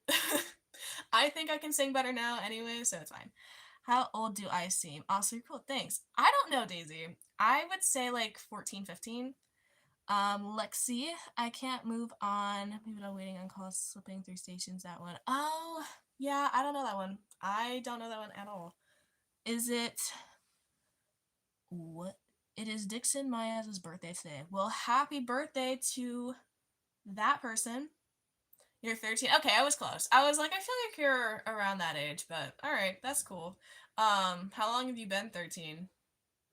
I think I can sing better now anyway, so it's fine. How old do I seem? Also, you're cool. Thanks. I don't know, Daisy. I would say like 14, 15. Lexi, I can't move on. Maybe I'm waiting on calls, slipping through stations. That one. Oh, yeah, I don't know that one. I don't know that one at all. Is it what? It is Dixon Maya's birthday today. Well, happy birthday to that person. You're 13. Okay, I was close. I was like, I feel like you're around that age, but all right, that's cool. How long have you been 13?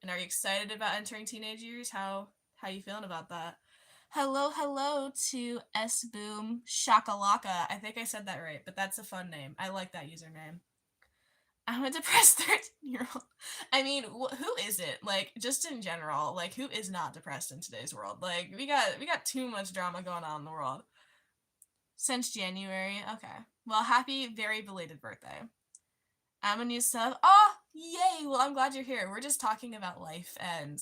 And are you excited about entering teenage years? How you feeling about that? Hello to S Boom Shakalaka. I think I said that right, but that's a fun name. I like that username. I'm a depressed 13-year-old. I mean, who is it? Like, just in general, like, who is not depressed in today's world? Like, we got too much drama going on in the world. Since January. Okay. Well, happy, very belated birthday. I'm a new sub. Oh, yay! Well, I'm glad you're here. We're just talking about life and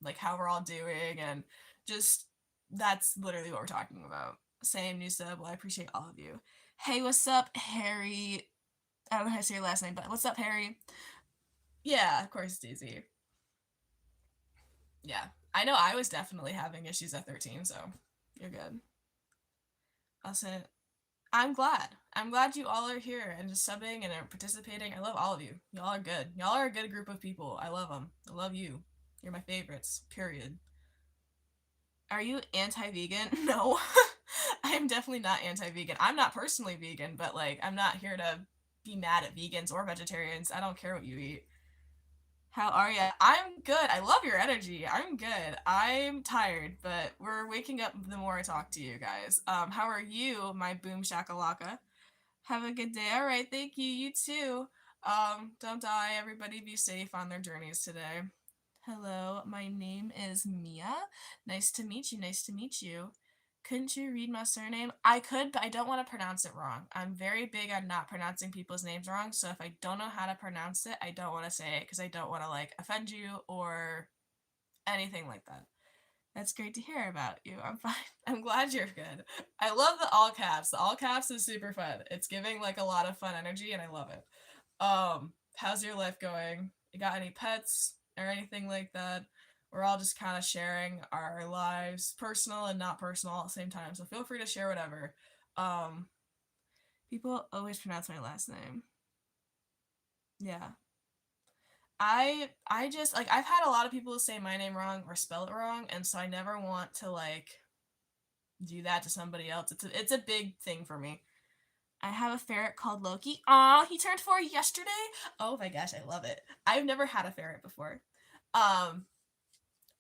like how we're all doing, and just that's literally what we're talking about. Same new sub. Well, I appreciate all of you. Hey, what's up, Harry? I don't know how to say your last name, but what's up, Harry? Yeah, of course, Daisy. Yeah, I know I was definitely having issues at 13, so you're good. I'll say it. I'm glad. I'm glad you all are here and just subbing and are participating. I love all of you. Y'all are good. Y'all are a good group of people. I love them. I love you. You're my favorites. Period. Are you anti-vegan? No. I am definitely not anti-vegan. I'm not personally vegan, but like I'm not here to be mad at vegans or vegetarians. I don't care what you eat. How are you? I'm good. I love your energy. I'm good. I'm tired, but we're waking up the more I talk to you guys. How are you, my boom shakalaka? Have a good day. All right, thank you. You too. Don't die. Everybody be safe on their journeys today. Hello, my name is Mia. Nice to meet you. Nice to meet you. Couldn't you read my surname? I could, but I don't want to pronounce it wrong. I'm very big on not pronouncing people's names wrong, so if I don't know how to pronounce it, I don't want to say it because I don't want to like offend you or anything like that. That's great to hear about you. I'm fine. I'm glad you're good. I love the all caps. The all caps is super fun. It's giving like a lot of fun energy and I love it. How's your life going? You got any pets or anything like that? We're all just kind of sharing our lives, personal and not personal at the same time. So feel free to share whatever. Um, People always pronounce my last name. Yeah. I just like I've had a lot of people say my name wrong or spell it wrong, and so I never want to like do that to somebody else. It's a big thing for me. I have a ferret called Loki. Aw, he turned 4 yesterday. Oh my gosh, I love it. I've never had a ferret before. Um,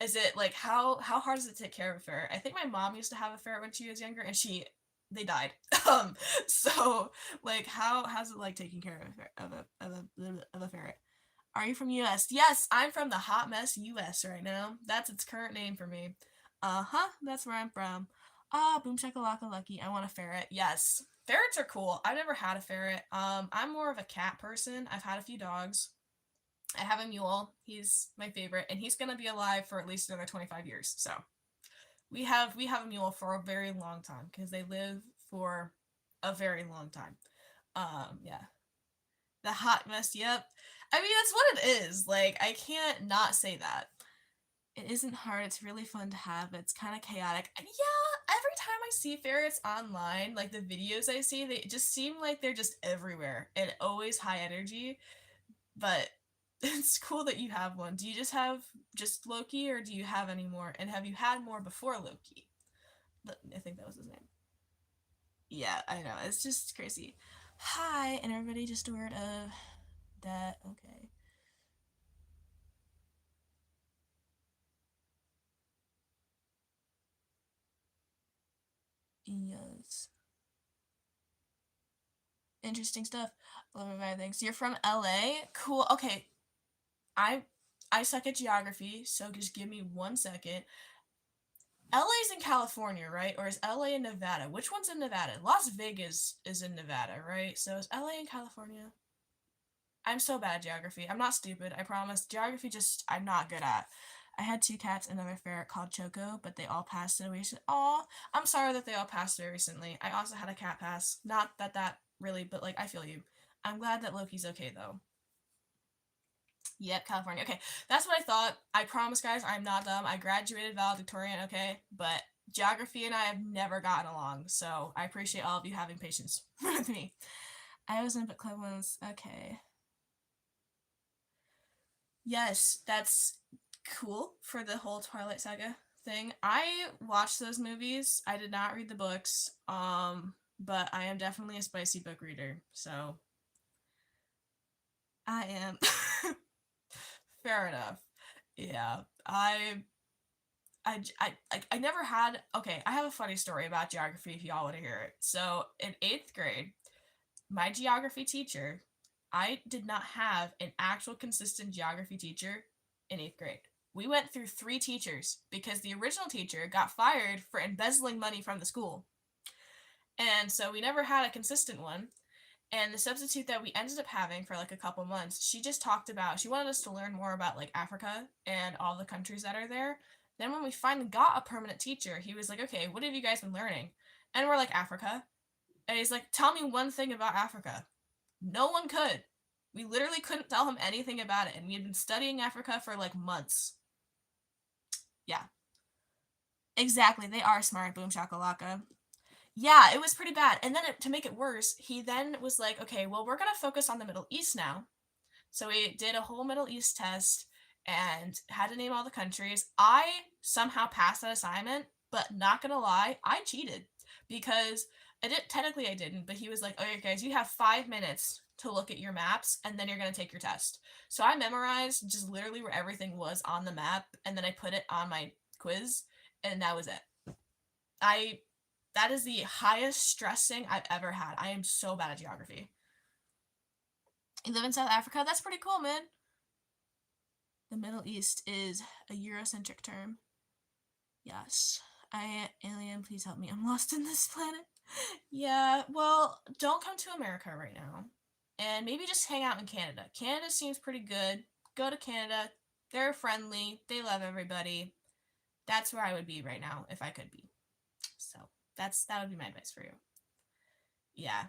is it like how hard is it to take care of a ferret? I think my mom used to have a ferret when she was younger, and they died. So like how's it like taking care of a ferret? Are you from US? Yes, I'm from the hot mess US right now. That's its current name for me. Uh-huh, that's where I'm from. Ah, boom shakalaka lucky. I want a ferret. Yes. Ferrets are cool. I've never had a ferret. I'm more of a cat person. I've had a few dogs. I have a mule. He's my favorite, and he's gonna be alive for at least another 25 years. So we have a mule for a very long time because they live for a very long time. Yeah. The hot mess, yep. I mean, that's what it is. Like, I can't not say that. It isn't hard. It's really fun to have. It's kind of chaotic. Yeah, every time I see ferrets online, like the videos I see, they just seem like they're just everywhere and always high energy. But it's cool that you have one. Do you just have just Loki, or do you have any more? And have you had more before Loki? I think that was his name. Yeah, I know. It's just crazy. Hi, and everybody just a word of that. Okay. Yes. Interesting stuff. Love everybody thinks. You're from LA? Cool. Okay. I I suck at geography, so just give me 1 second. LA's in California, right? Or is LA in Nevada? Which one's in Nevada? Las Vegas is in Nevada, right? So is LA in California? I'm so bad at geography. I'm not stupid, I promise. Geography just I'm not good at. I had two cats and another ferret called Choco, but they all passed away. Aw, I'm sorry that they all passed away recently. I also had a cat pass. Not that really, but like I feel you. I'm glad that Loki's okay though. Yep, California. Okay, that's what I thought. I promise, guys, I'm not dumb. I graduated valedictorian, okay? But geography and I have never gotten along, so I appreciate all of you having patience with me. I was in book club once. Okay. Yes, that's cool for the whole Twilight Saga thing. I watched those movies. I did not read the books. But I am definitely a spicy book reader. So I am. Fair enough. Yeah. I never had. Okay, I have a funny story about geography if y'all want to hear it. So in 8th grade, my geography teacher, I did not have an actual consistent geography teacher in 8th grade. We went through 3 teachers because the original teacher got fired for embezzling money from the school. And so we never had a consistent one. And the substitute that we ended up having for like a couple months, she just talked about, she wanted us to learn more about like Africa and all the countries that are there. Then when we finally got a permanent teacher, he was like, okay, what have you guys been learning? And we're like, Africa. And he's like, tell me one thing about Africa. No one could. We literally couldn't tell him anything about it. And we had been studying Africa for like months. Yeah. Exactly. They are smart, boom shakalaka. Yeah, it was pretty bad. And then to make it worse, he then was like, okay, well, we're going to focus on the Middle East now. So we did a whole Middle East test and had to name all the countries. I somehow passed that assignment, but not going to lie, I cheated because technically I didn't, but he was like, okay, guys, you have 5 minutes to look at your maps, and then you're going to take your test. So I memorized just literally where everything was on the map, and then I put it on my quiz, and that was it. That is the highest stressing I've ever had. I am so bad at geography. You live in South Africa? That's pretty cool, man. The Middle East is a Eurocentric term. Yes. Alien, please help me. I'm lost in this planet. Yeah, well, don't come to America right now. And maybe just hang out in Canada. Canada seems pretty good. Go to Canada. They're friendly. They love everybody. That's where I would be right now if I could be. So that would be my advice for you. Yeah.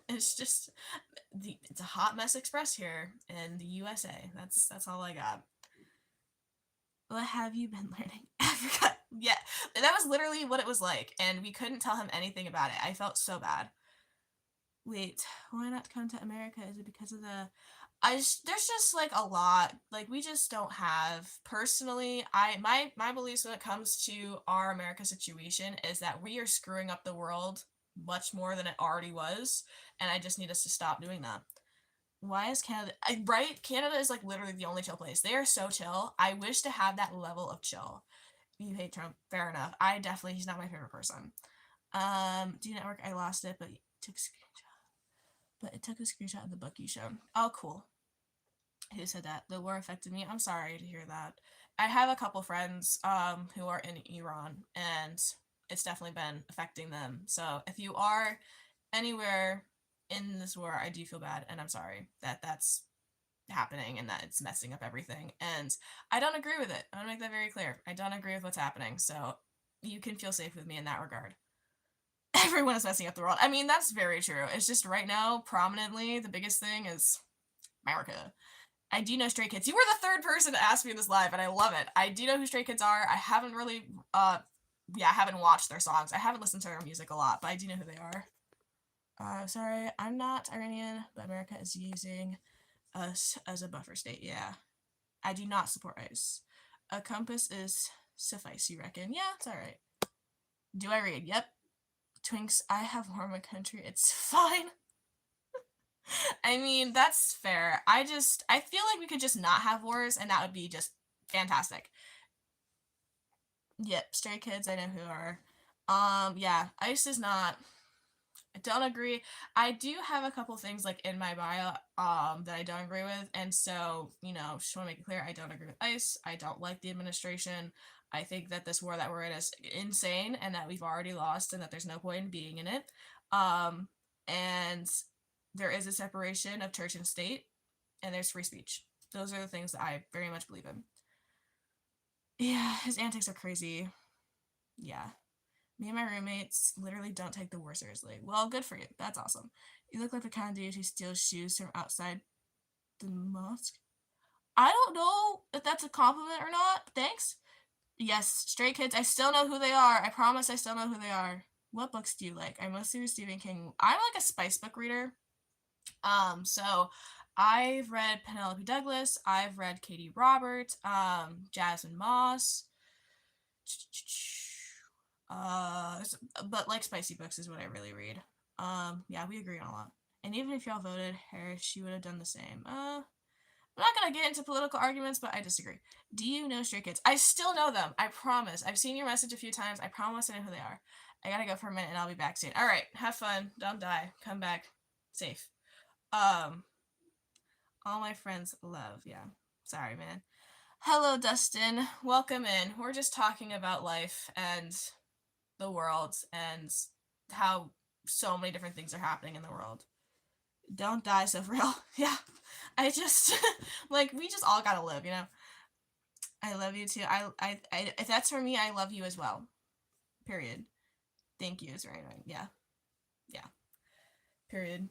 It's a hot mess express here in the USA. That's all I got. What have you been learning? Africa. Yeah, that was literally what it was like, and we couldn't tell him anything about it. I felt so bad. Wait, why not come to America? Is it because of the... there's just like a lot. Like, we just don't have... Personally, my beliefs when it comes to our America situation is that we are screwing up the world much more than it already was, and I just need us to stop doing that. Why is Canada... right? Canada is like literally the only chill place. They are so chill. I wish to have that level of chill. You hate Trump. Fair enough. He's not my favorite person. Do network, I lost it, but it took a screenshot of the book you showed. Oh, cool. Who said that? The war affected me. I'm sorry to hear that. I have a couple friends who are in Iran, and it's definitely been affecting them. So if you are anywhere in this war, I do feel bad, and I'm sorry that that's happening and that it's messing up everything. And I don't agree with it. I want to make that very clear. I don't agree with what's happening. So you can feel safe with me in that regard. Everyone is messing up the world. I mean, that's very true. It's just right now, prominently, the biggest thing is America. I do know Stray Kids. You were the third person to ask me this live, and I love it. I do know who Stray Kids are. I haven't really, I haven't watched their songs. I haven't listened to their music a lot, but I do know who they are. Sorry, I'm not Iranian, but America is using us as a buffer state. Yeah. I do not support ICE. A compass is suffice, you reckon? Yeah, it's alright. Do I read? Yep. Twinks, I have war in my country. It's fine. I mean, that's fair. I feel like we could just not have wars, and that would be just fantastic. Yep, Stray Kids, I know who are. Yeah, ICE is not... I don't agree. I do have a couple things like in my bio that I don't agree with, and so, just want to make it clear, I don't agree with ICE. I don't like the administration. I think that this war that we're in is insane, and that we've already lost, and that there's no point in being in it. And there is a separation of church and state, and there's free speech. Those are the things that I very much believe in. Yeah, his antics are crazy. Yeah. Me and my roommates literally don't take the war seriously. Well, good for you. That's awesome. You look like the kind of dude who steals shoes from outside the mosque. I don't know if that's a compliment or not. Thanks. Yes, Stray Kids. I still know who they are. I promise I still know who they are. What books do you like? I mostly read Stephen King. I'm like a spice book reader. So I've read Penelope Douglas. I've read Katie Robert. Jasmine Moss. But like spicy books is what I really read. Yeah, we agree on a lot. And even if y'all voted Harris, she would have done the same. I'm not gonna get into political arguments, but I disagree. Do you know Stray Kids? I still know them. I promise. I've seen your message a few times. I promise I know who they are. I gotta go for a minute and I'll be back soon. Alright, have fun. Don't die. Come back. Safe. All my friends love. Yeah. Sorry, man. Hello, Dustin. Welcome in. We're just talking about life and the world and how so many different things are happening in the world. Don't die, so for real. Yeah. I just we just all gotta live, I love you too. I if that's for me, I love you as well. Period. Thank you is very annoying. Yeah. Yeah. Period.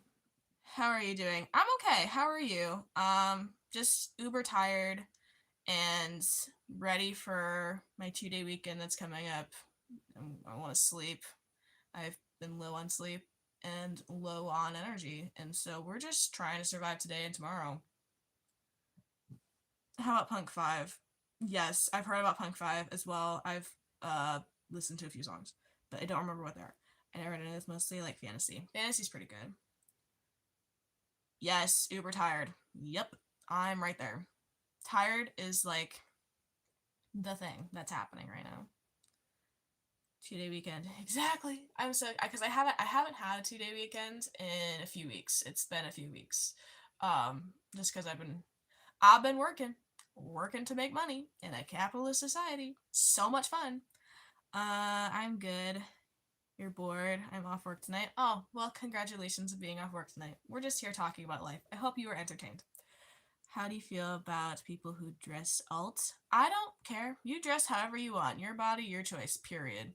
How are you doing? I'm okay. How are you? Just uber tired and ready for my 2-day weekend that's coming up. I want to sleep. I've been low on sleep and low on energy, and so we're just trying to survive today and tomorrow. How about Punk 5? Yes, I've heard about Punk 5 as well. I've listened to a few songs, but I don't remember what they are. And I read it. It's mostly like fantasy. Fantasy's pretty good. Yes, uber tired. Yep, I'm right there. Tired is like the thing that's happening right now. 2-day weekend. Exactly. I'm so because I haven't had a 2-day weekend in a few weeks. It's been a few weeks. Just because I've been working to make money in a capitalist society. So much fun. I'm good. You're bored. I'm off work tonight. Oh, well, congratulations on being off work tonight. We're just here talking about life. I hope you were entertained. How do you feel about people who dress alt? I don't care. You dress however you want. Your body, your choice, period.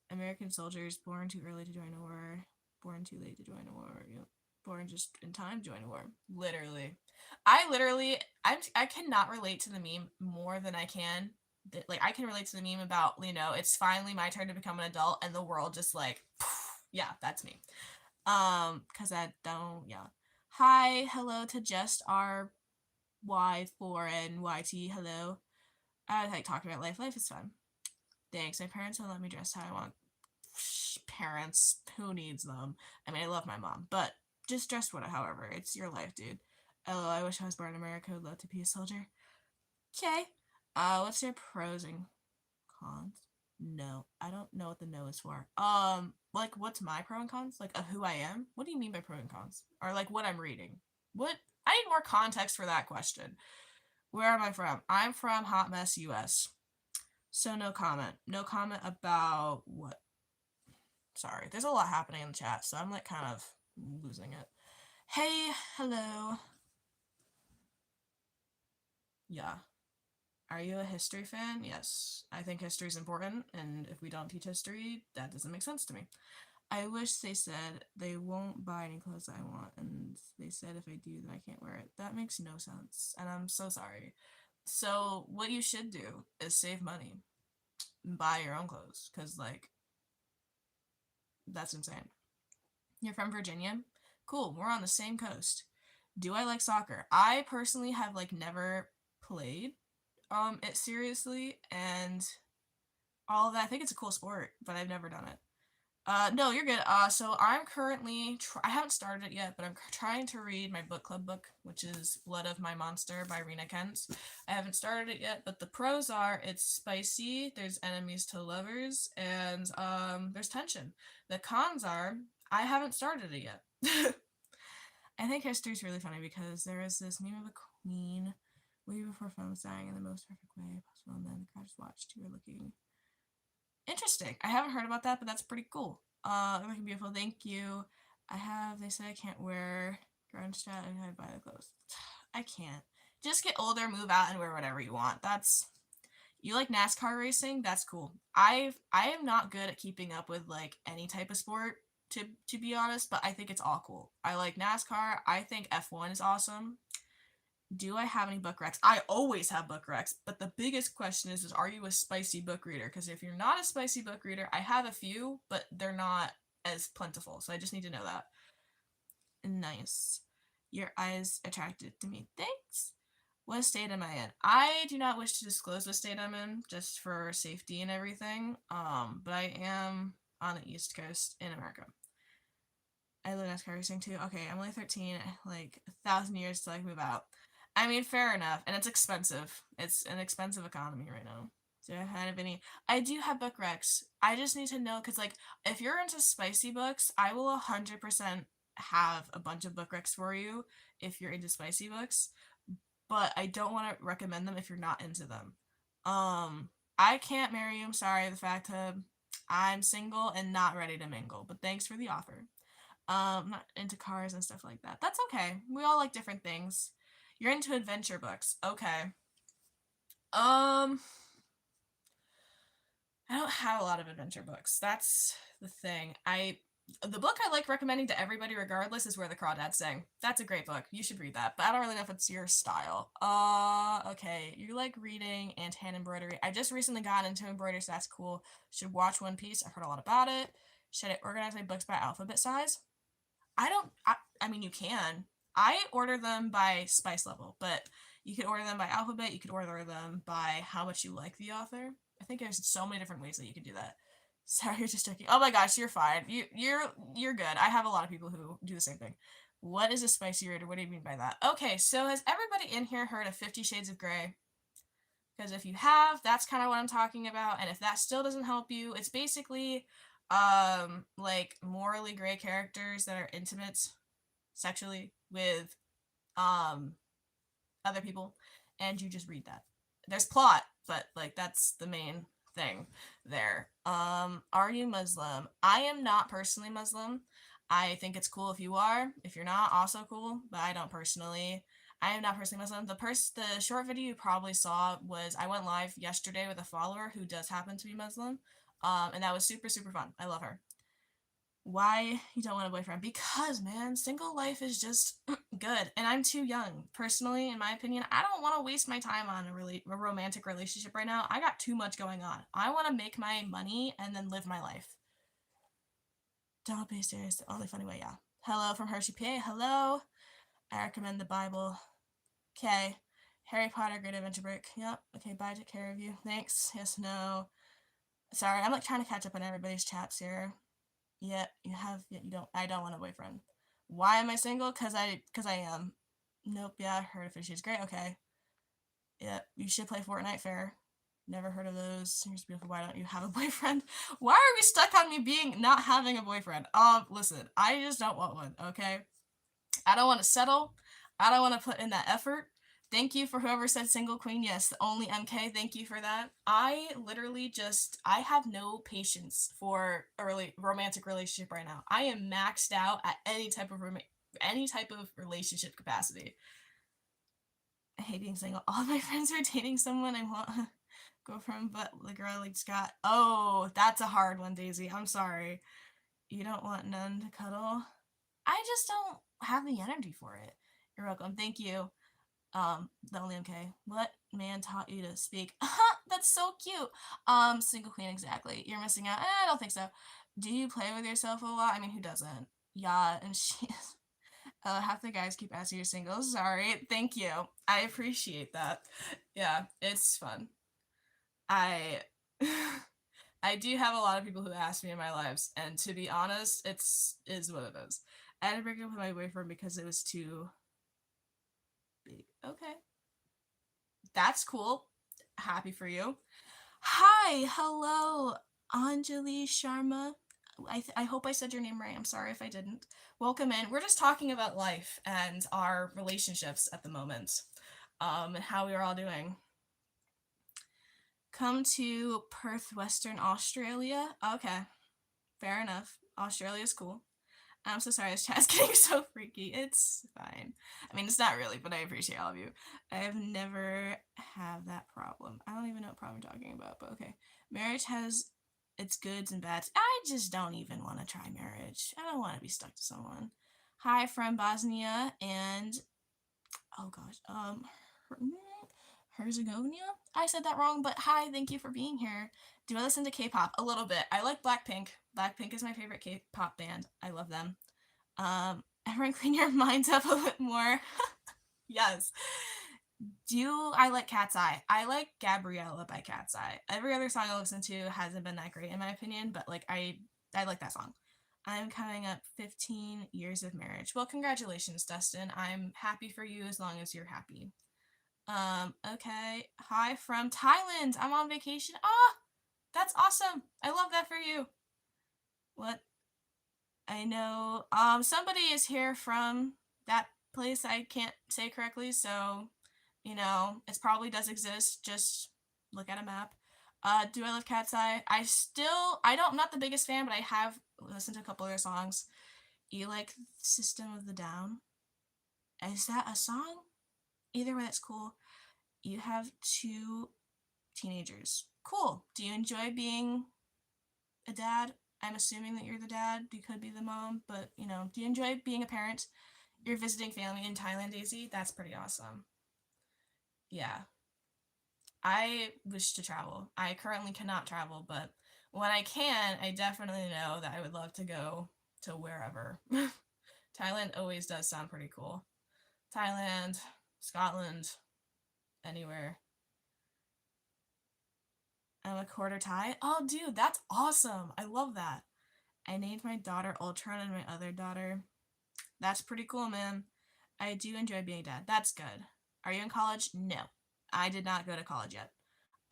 American soldiers born too early to join a war, born too late to join a war. Yep. Born just in time to join a war. Literally. I cannot relate to the meme more than I can. Like, I can relate to the meme about, it's finally my turn to become an adult and the world just like, yeah, that's me. Because I don't, yeah. Hi, hello to just our Y4NYT, hello. I like talking about life. Life is fun. Thanks. My parents don't let me dress how I want. Parents, who needs them? I mean, I love my mom, but just dress however. It's your life, dude. LOL, I wish I was born in America. Would love to be a soldier. Okay. What's your pros and cons? No, I don't know what the no is for. Like, what's my pro and cons? Like, who I am? What do you mean by pro and cons? Or, like, what I'm reading? What? I need more context for that question. Where am I from? I'm from Hot Mess, US. So no comment. No comment about what? Sorry, there's a lot happening in the chat, so I'm like kind of losing it. Hey, hello. Yeah. Are you a history fan? Yes. I think history is important, and if we don't teach history, that doesn't make sense to me. I wish they said they won't buy any clothes I want, and they said if I do, then I can't wear it. That makes no sense, and I'm so sorry. So what you should do is save money and buy your own clothes, because, like, that's insane. You're from Virginia? Cool, we're on the same coast. Do I like soccer? I personally have, like, never played it seriously, and all of that. I think it's a cool sport, but I've never done it. No, you're good. So I'm currently, I haven't started it yet, but I'm trying to read my book club book, which is Blood of My Monster by Rena Kent. I haven't started it yet, but the pros are it's spicy, there's enemies to lovers, and there's tension. The cons are I haven't started it yet. I think history is really funny because there is this meme of a queen way before film was dying in the most perfect way possible, and then the crowd just watched. You were looking interesting. I haven't heard about that, but that's pretty cool. Looking beautiful. Thank you. They said I can't wear grunge chat and I buy the clothes. I can't. Just get older, move out, and wear whatever you want. You like NASCAR racing? That's cool. I am not good at keeping up with like any type of sport to be honest, but I think it's all cool. I like NASCAR. I think F1 is awesome. Do I have any book recs? I always have book recs, but the biggest question is are you a spicy book reader? Because if you're not a spicy book reader, I have a few, but they're not as plentiful, so I just need to know that. Nice. Your eyes attracted to me. Thanks. What state am I in? I do not wish to disclose what state I'm in, just for safety and everything. But I am on the East Coast in America. I live in NASCAR racing too. Okay, I'm only 13, like 1,000 years till I move out. I mean, fair enough, and it's expensive. It's an expensive economy right now. Do I have any? I do have book recs. I just need to know, because, like, if you're into spicy books, I will 100% have a bunch of book recs for you if you're into spicy books, but I don't want to recommend them if you're not into them. I can't marry you. I'm sorry, the fact that I'm single and not ready to mingle, but thanks for the offer. Not into cars and stuff like that. That's okay. We all like different things. You're into adventure books. Okay. I don't have a lot of adventure books. That's the thing. The book I like recommending to everybody regardless is Where the Crawdads Sing. That's a great book. You should read that. But I don't really know if it's your style. Okay. You like reading and hand embroidery. I just recently got into embroidery, so that's cool. Should watch One Piece. I've heard a lot about it. Should I organize my books by alphabet size? I mean, you can. I order them by spice level, but you could order them by alphabet. You could order them by how much you like the author. I think there's so many different ways that you could do that. Sorry, you're just joking. Oh my gosh, you're fine. You're good. I have a lot of people who do the same thing. What is a spicy reader? What do you mean by that? Okay, so has everybody in here heard of 50 Shades of Grey? Because if you have, that's kind of what I'm talking about. And if that still doesn't help you, it's basically like morally gray characters that are intimate sexually with other people, and you just read that. There's plot, but like that's the main thing there. Are you Muslim? I am not personally Muslim. I think it's cool if you are. If you're not, also cool, but I don't personally. I am not personally Muslim. The short video you probably saw was I went live yesterday with a follower who does happen to be Muslim. And that was super, super fun. I love her. Why you don't want a boyfriend? Because, man, single life is just good, and I'm too young. Personally, in my opinion, I don't want to waste my time on a romantic relationship right now. I got too much going on. I want to make my money and then live my life. Don't be serious. The only funny way, yeah. Hello from Hershey, PA. Hello. I recommend the Bible. Okay. Harry Potter, Great Adventure Book. Yep. Okay, bye. Take care of you. Thanks. Yes, no. Sorry, I'm like trying to catch up on everybody's chats here. Yeah, you don't. I don't want a boyfriend. Why am I single? Cause I am. Nope. Yeah, I heard of it. She's great. Okay. Yeah, you should play Fortnite. Fair. Never heard of those. Here's beautiful. Why don't you have a boyfriend? Why are we stuck on me not having a boyfriend? Listen, I just don't want one. Okay. I don't want to settle. I don't want to put in that effort. Thank you for whoever said single queen. Yes, only MK. Thank you for that. I literally I have no patience for a romantic relationship right now. I am maxed out at any type of relationship capacity. I hate being single. All my friends are dating someone. I want to go from, but the girl like Scott. Oh, that's a hard one, Daisy. I'm sorry. You don't want none to cuddle. I just don't have the energy for it. You're welcome. Thank you. The only MK. What man taught you to speak? That's so cute. Single queen, exactly. You're missing out. I don't think so. Do you play with yourself a lot? I mean, who doesn't? Yeah, and she is. Half the guys keep asking you're single. Sorry. Thank you. I appreciate that. Yeah, it's fun. I I do have a lot of people who ask me in my lives, and to be honest, is what it is. I had to break up with my boyfriend because it was too big. Okay. That's cool. Happy for you. Hi, hello, Anjali Sharma. I hope I said your name right. I'm sorry if I didn't. Welcome in. We're just talking about life and our relationships at the moment, and how we are all doing. Come to Perth, Western Australia. Okay, fair enough. Australia's cool. I'm so sorry, this chat's getting so freaky. It's fine. I mean, it's not really, but I appreciate all of you. I have never had that problem. I don't even know what problem I'm talking about, but okay. Marriage has its goods and bads. I just don't even want to try marriage. I don't want to be stuck to someone. Hi from Bosnia and oh gosh, Herzegovina? I said that wrong, but hi, thank you for being here. Do I listen to K-pop? A little bit. I like Blackpink. Blackpink is my favorite K-pop band. I love them. Everyone clean your minds up a bit more. Yes. Do I like Cat's Eye? I like Gabriella by Cat's Eye. Every other song I listen to hasn't been that great in my opinion, but like I like that song. I'm coming up 15 years of marriage. Well, congratulations, Dustin. I'm happy for you as long as you're happy. Okay. Hi from Thailand. I'm on vacation. Ah, that's awesome. I love that for you. What? I know. Somebody is here from that place I can't say correctly, so it probably does exist. Just look at a map. Do I love Cat's Eye? I'm not the biggest fan, but I have listened to a couple other songs. You like System of the Down? Is that a song? Either way, that's cool. You have 2 teenagers. Cool. Do you enjoy being a dad? I'm assuming that you're the dad. You could be the mom, but do you enjoy being a parent? You're visiting family in Thailand, Daisy? That's pretty awesome. Yeah. I wish to travel. I currently cannot travel, but when I can, I definitely know that I would love to go to wherever. Thailand always does sound pretty cool. Thailand, Scotland, anywhere. I'm a quarter Thai. Oh, dude, that's awesome. I love that. I named my daughter Ultron and my other daughter. That's pretty cool, man. I do enjoy being a dad. That's good. Are you in college? No. I did not go to college yet.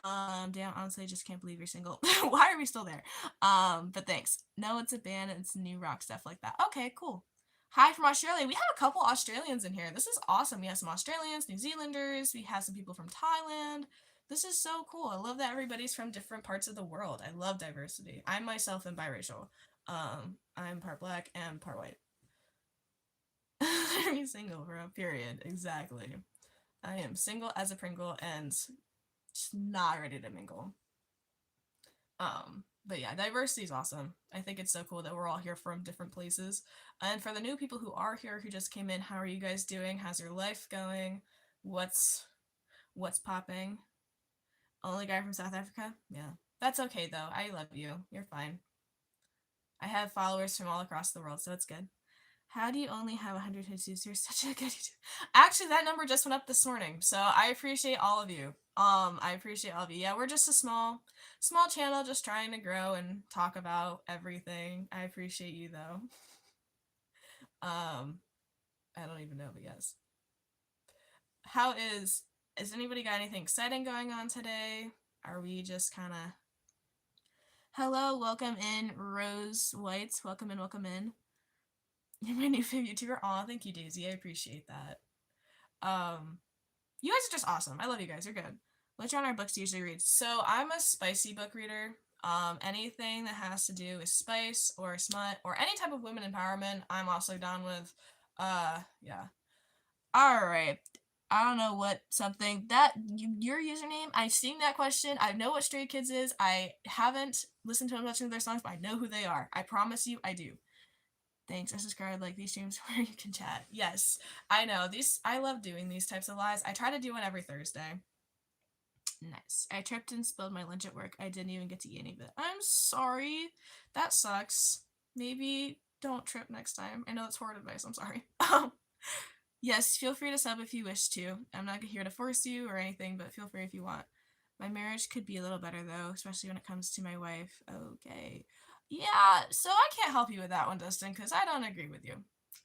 Damn, honestly, I just can't believe you're single. Why are we still there? But thanks. No, it's a band. It's new rock stuff like that. Okay, cool. Hi from Australia. We have a couple Australians in here. This is awesome. We have some Australians, New Zealanders. We have some people from Thailand. This is so cool. I love that everybody's from different parts of the world. I love diversity. I myself am biracial. I'm part black and part white. Are you single, bro? Period. Exactly. I am single as a Pringle and just not ready to mingle. But yeah, diversity is awesome. I think it's so cool that we're all here from different places. And for the new people who are here who just came in, how are you guys doing? How's your life going? What's popping? Only guy from South Africa? Yeah. That's okay though. I love you. You're fine. I have followers from all across the world, so it's good. How do you only have 100 hits? You're such a good YouTuber. Actually, that number just went up this morning, so I appreciate all of you. I appreciate all of you. Yeah, we're just a small channel just trying to grow and talk about everything. I appreciate you though. I don't even know, but yes. How is anybody got anything exciting going on today? Are we just kind of Hello, welcome in, Rose Whites. Welcome in, welcome in. You're my new favorite YouTuber. Aw, thank you, Daisy. I appreciate that. You guys are just awesome. I love you guys. You're good. Which genre of books do you usually read? So I'm a spicy book reader. Anything that has to do with spice or smut or any type of women empowerment, I'm also down with. Yeah. All right. I don't know what something that your username. I've seen that question. I know what Stray Kids is. I haven't listened to much of their songs, but I know who they are. I promise you, I do. Thanks. I subscribe like these streams where you can chat. Yes, I know these. I love doing these types of lives. I try to do one every Thursday. Nice. I tripped and spilled my lunch at work. I didn't even get to eat any of it. I'm sorry. That sucks. Maybe don't trip next time. I know that's horrid advice. I'm sorry. Yes, feel free to sub if you wish to. I'm not here to force you or anything, but feel free if you want. My marriage could be a little better though, especially when it comes to my wife. Okay. Yeah, so I can't help you with that one, Dustin, because I don't agree with you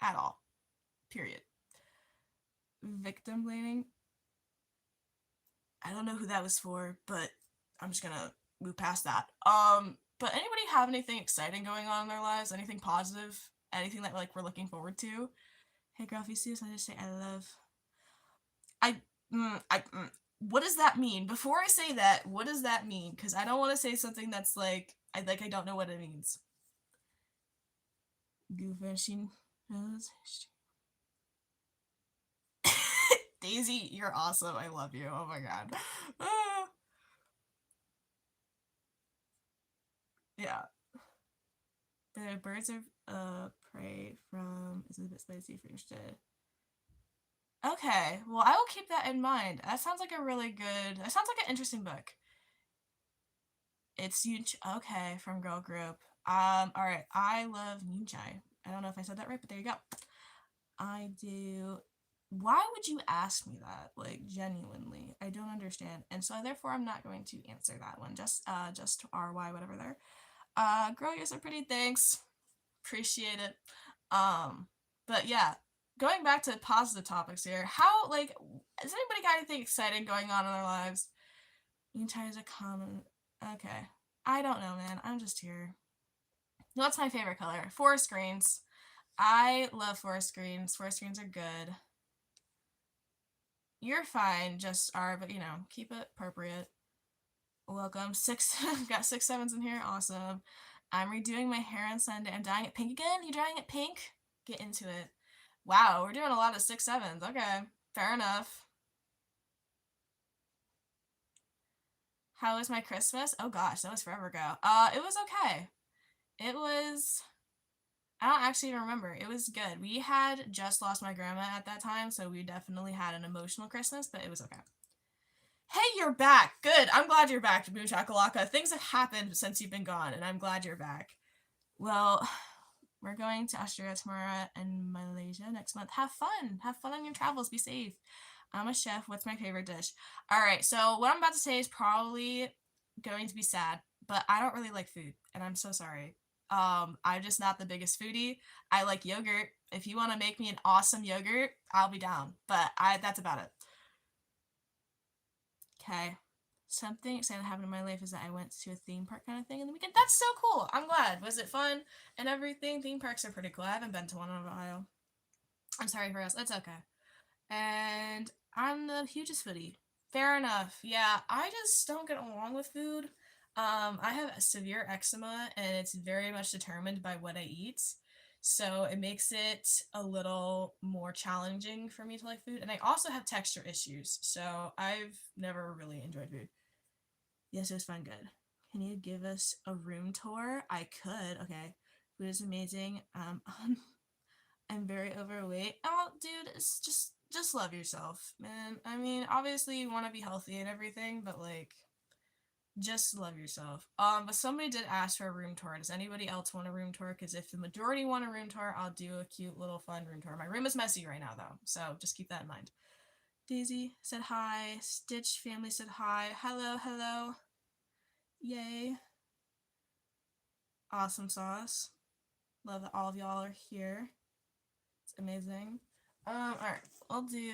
at all. Period. Victim blaming. I don't know who that was for, but I'm just gonna move past that. But anybody have anything exciting going on in their lives? Anything positive? Anything that like we're looking forward to? Hey girl, if you see this, I just say I love. What does that mean? Before I say that, what does that mean? Because I don't want to say something that's like I don't know what it means. Goofy knows. Daisy, you're awesome. I love you. Oh my god. Yeah. The birds of prey from is a bit spicy if you're interested. Okay, well I will keep that in mind. That sounds like a really good. That sounds like an interesting book. It's huge. Okay, from Girl Group. All right. I love Ninjai. I don't know if I said that right, but there you go. I do. Why would you ask me that? Like genuinely, I don't understand, and so therefore I'm not going to answer that one. Just RY whatever there. Girl, you're so pretty. Thanks. Appreciate it. But yeah, going back to positive topics here. How like has anybody got anything exciting going on in their lives? Ninjai is a common. Okay. I don't know, man. I'm just here. What's my favorite color? Forest greens. I love forest greens. Forest greens are good. You're fine, just are, but you know, keep it appropriate. Welcome. Got 6 7s in here. Awesome. I'm redoing my hair on Sunday. I'm dyeing it pink again. You dyeing it pink? Get into it. Wow, we're doing a lot of 6 7s. Okay, fair enough. How was my Christmas? Oh gosh, that was forever ago. It was okay. It was. I don't actually remember. It was good. We had just lost my grandma at that time, so we definitely had an emotional Christmas, but it was okay. Hey, you're back. Good. I'm glad you're back, Boo Chakalaka. Things have happened since you've been gone, and I'm glad you're back. Well, we're going to Australia tomorrow and Malaysia next month. Have fun. Have fun on your travels. Be safe. I'm a chef. What's my favorite dish? All right, so what I'm about to say is probably going to be sad, but I don't really like food, and I'm so sorry. I'm just not the biggest foodie. I like yogurt. If you want to make me an awesome yogurt, I'll be down. But that's about it. Okay. Something exciting that happened in my life is that I went to a theme park kind of thing in the weekend. That's so cool. I'm glad. Was it fun and everything? Theme parks are pretty cool. I haven't been to one in a while. I'm sorry for us. It's okay. And I'm the hugest foodie. Fair enough. Yeah, I just don't get along with food. I have severe eczema, and it's very much determined by what I eat. So it makes it a little more challenging for me to like food. And I also have texture issues, so I've never really enjoyed food. Yes, it was fun. Good. Can you give us a room tour? I could. Okay. Food is amazing. I'm very overweight. Oh, dude, it's just love yourself, man. I mean, obviously you want to be healthy and everything, but like just love yourself. But somebody did ask for a room tour. Does anybody else want a room tour? Because if the majority want a room tour, I'll do a cute little fun room tour. My room is messy right now though, so just keep that in mind. Daisy said hi. Stitch family said hi. Hello, hello. Yay. Awesome sauce. Love that all of y'all are here. It's amazing. Alright. I'll do...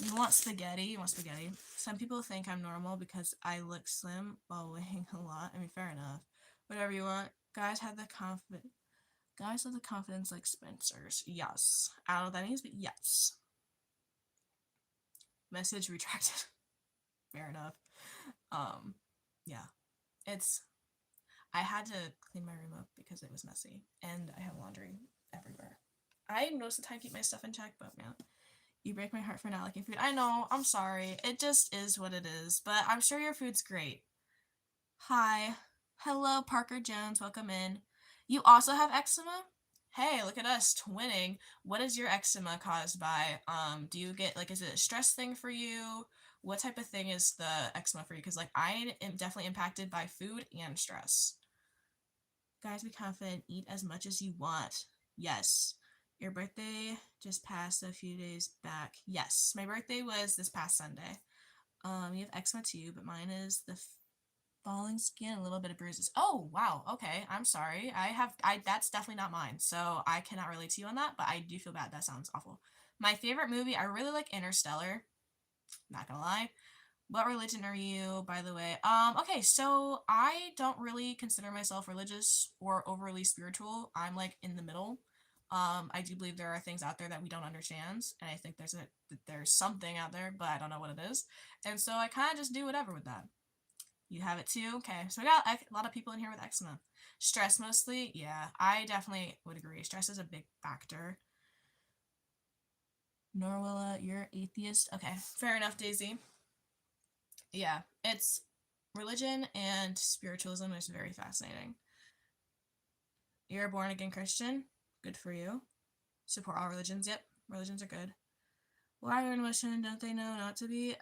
You want spaghetti? You want spaghetti. Some people think I'm normal because I look slim while weighing a lot. I mean, fair enough. Whatever you want. Guys have the confidence. Guys have the confidence like Spencer's. Yes. I don't know what that means, but yes. Message retracted. Fair enough. Yeah. I had to clean my room up because it was messy, and I have laundry everywhere. I most of the time keep my stuff in check, but man, you break my heart for not liking food. I know, I'm sorry. It just is what it is, but I'm sure your food's great. Hi. Hello, Parker Jones. Welcome in. You also have eczema? Hey, look at us twinning. What is your eczema caused by? Do you get, like, is it a stress thing for you? What type of thing is the eczema for you? Because, like, I am definitely impacted by food and stress. Guys, be confident. Eat as much as you want. Yes. Your birthday just passed a few days back. Yes. My birthday was this past Sunday. You have eczema too, but mine is the falling skin, a little bit of bruises. Oh, wow. Okay. I'm sorry. That's definitely not mine. So I cannot relate to you on that, but I do feel bad. That sounds awful. My favorite movie, I really like Interstellar. Not gonna lie. What religion are you, by the way? Okay, so I don't really consider myself religious or overly spiritual. I'm like in the middle. I do believe there are things out there that we don't understand, and I think there's something out there, but I don't know what it is. And so I kind of just do whatever with that. You have it too? Okay, so we got a lot of people in here with eczema. Stress mostly? Yeah, I definitely would agree. Stress is a big factor. Norwilla, you're atheist? Okay, fair enough, Daisy. Yeah, it's religion and spiritualism is very fascinating. You're a born again Christian. Good for you. Support all religions. Yep, religions are good. Why are in Muslim? Don't they know not to be?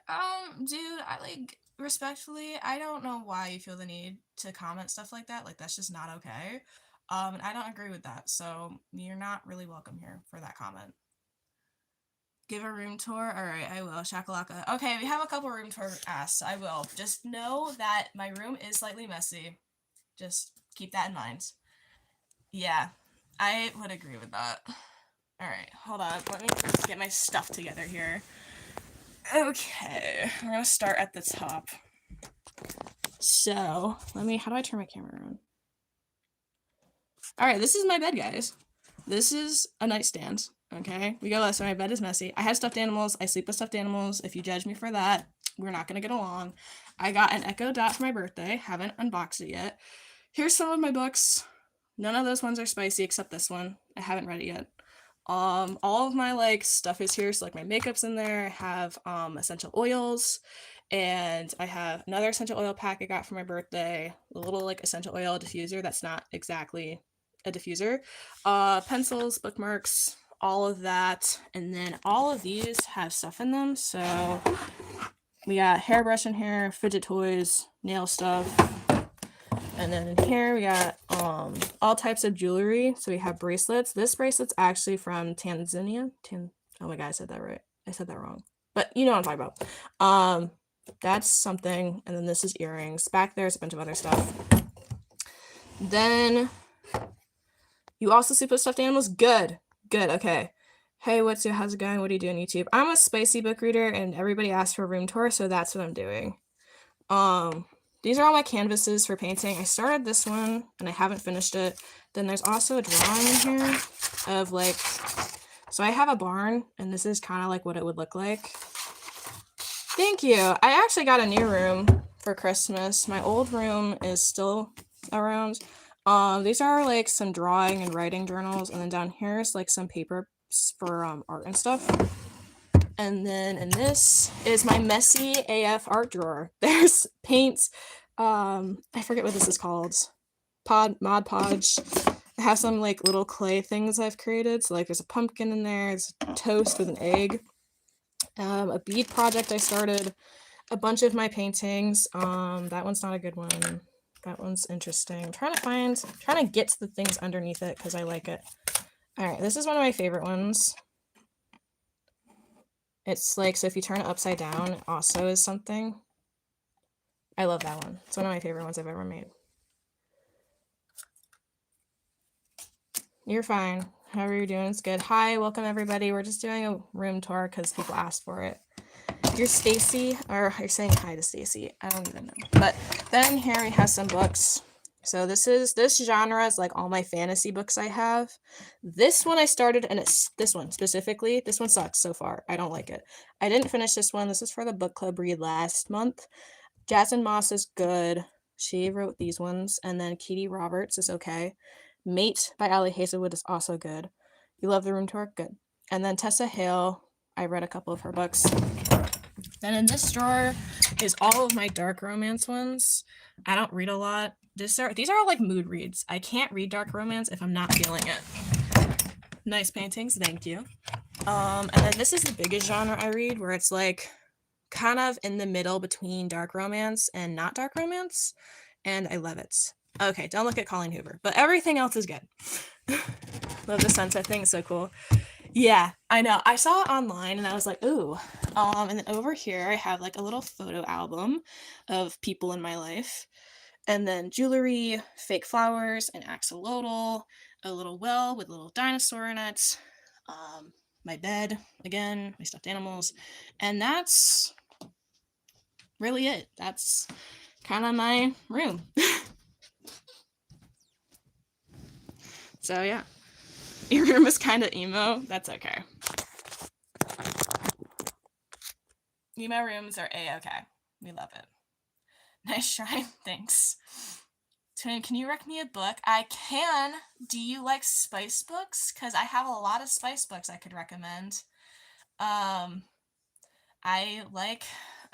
Dude, I like respectfully, I don't know why you feel the need to comment stuff like that. Like that's just not okay. And I don't agree with that. So you're not really welcome here for that comment. Give a room tour? Alright, I will. Shakalaka. Okay, we have a couple room tour asks. I will. Just know that my room is slightly messy. Just keep that in mind. Yeah, I would agree with that. Alright, hold on. Let me get my stuff together here. Okay, we're gonna start at the top. So, how do I turn my camera on? Alright, this is my bed, guys. This is a nightstand. Okay, we go last. So my bed is messy. I have stuffed animals. I sleep with stuffed animals. If you judge me for that, we're not gonna get along. I got an Echo Dot for my birthday. Haven't unboxed it yet. Here's some of my books. None of those ones are spicy except this one. I haven't read it yet. All of my like stuff is here. So like my makeup's in there. I have essential oils, and I have another essential oil pack I got for my birthday. A little like essential oil diffuser. That's not exactly a diffuser. Pencils, bookmarks, all of that, and then all of these have stuff in them. So we got hairbrush in here, fidget toys, nail stuff, and then in here we got all types of jewelry. So we have bracelets. This bracelet's actually from Tanzania. Oh my god, I said that right. I said that wrong, but you know what I'm talking about. That's something. And then this is earrings. Back there's a bunch of other stuff. Then you also see stuffed animals? Good. Good. Okay. Hey, how's it going? What do you do on YouTube? I'm a spicy book reader and everybody asked for a room tour, so that's what I'm doing. These are all my canvases for painting. I started this one and I haven't finished it. Then there's also a drawing in here of like, so I have a barn and this is kind of like what it would look like. Thank you. I actually got a new room for Christmas. My old room is still around. These are like some drawing and writing journals, and then down here is like some paper for art and stuff. And then in this is my messy AF art drawer. There's paints. I forget what this is called. Mod Podge. I have some like little clay things I've created. So like there's a pumpkin in there. There's toast with an egg. A bead project I started. A bunch of my paintings. That one's not a good one. That one's interesting. I'm trying to get to the things underneath it because I like it. All right, this is one of my favorite ones. It's like, so if you turn it upside down, it also is something. I love that one. It's one of my favorite ones I've ever made. You're fine. How are you doing? It's good. Hi, welcome everybody. We're just doing a room tour because people asked for it. You're Stacy, or you're saying hi to Stacy. I don't even know. But then here we have some books. So this genre is like all my fantasy books I have. This one I started, and it's this one specifically. This one sucks so far. I don't like it. I didn't finish this one. This is for the book club read last month. Jasmine Moss is good. She wrote these ones. And then Katie Roberts is okay. Mate by Ali Hazelwood is also good. You love the room tour? Good. And then Tessa Hale, I read a couple of her books. Then in this drawer is all of my dark romance ones. I don't read a lot. These are all like mood reads. I can't read dark romance if I'm not feeling it. Nice paintings, thank you. And then this is the biggest genre I read, where it's like kind of in the middle between dark romance and not dark romance, and I love it. Okay, don't look at Colleen Hoover, but everything else is good. Love the sunset thing, it's so cool. Yeah, I know. I saw it online and I was like, ooh. And then over here I have like a little photo album of people in my life. And then jewelry, fake flowers, an axolotl, a little well with a little dinosaur in it. My bed, again, my stuffed animals. And that's really it. That's kind of my room. So yeah. Your room is kind of emo. That's okay. Emo rooms are A-okay. We love it. Nice shrine. Thanks. Twin, can you rec me a book? I can. Do you like spice books? Because I have a lot of spice books I could recommend. I like...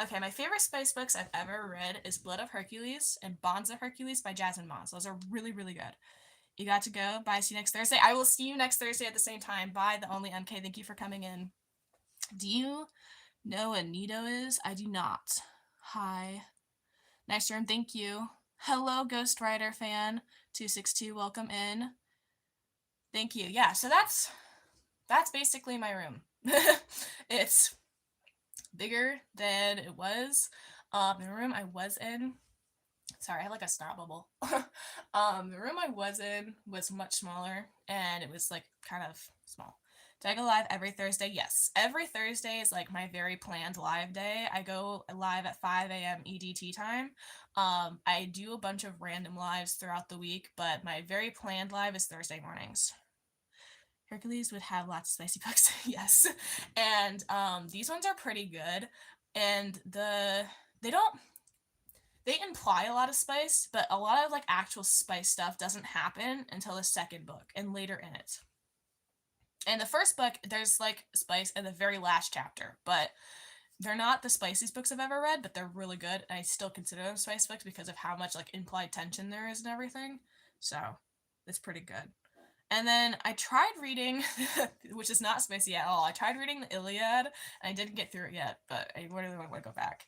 Okay, my favorite spice books I've ever read is Blood of Hercules and Bonds of Hercules by Jasmine Moss. Those are really, really good. You got to go. Bye. See you next Thursday. I will see you next Thursday at the same time. Bye, the only MK. Thank you for coming in. Do you know what Nido is? I do not. Hi. Nice room. Thank you. Hello, Ghost Rider fan 262. Welcome in. Thank you. Yeah, so that's basically my room. It's bigger than it was. The room I was in. Sorry, I had like a snot bubble. The room I was in was much smaller, and it was like kind of small. Do I go live every Thursday? Yes. Every Thursday is like my very planned live day. I go live at 5 a.m. EDT time. I do a bunch of random lives throughout the week, but my very planned live is Thursday mornings. Hercules would have lots of spicy books. Yes. And these ones are pretty good. And they imply a lot of spice, but a lot of like actual spice stuff doesn't happen until the second book and later in it. In the first book, there's like spice in the very last chapter, but they're not the spiciest books I've ever read, but they're really good. And I still consider them spice books because of how much like implied tension there is and everything. So it's pretty good. And then I tried reading, which is not spicy at all. I tried reading the Iliad, and I didn't get through it yet, but I really want to go back.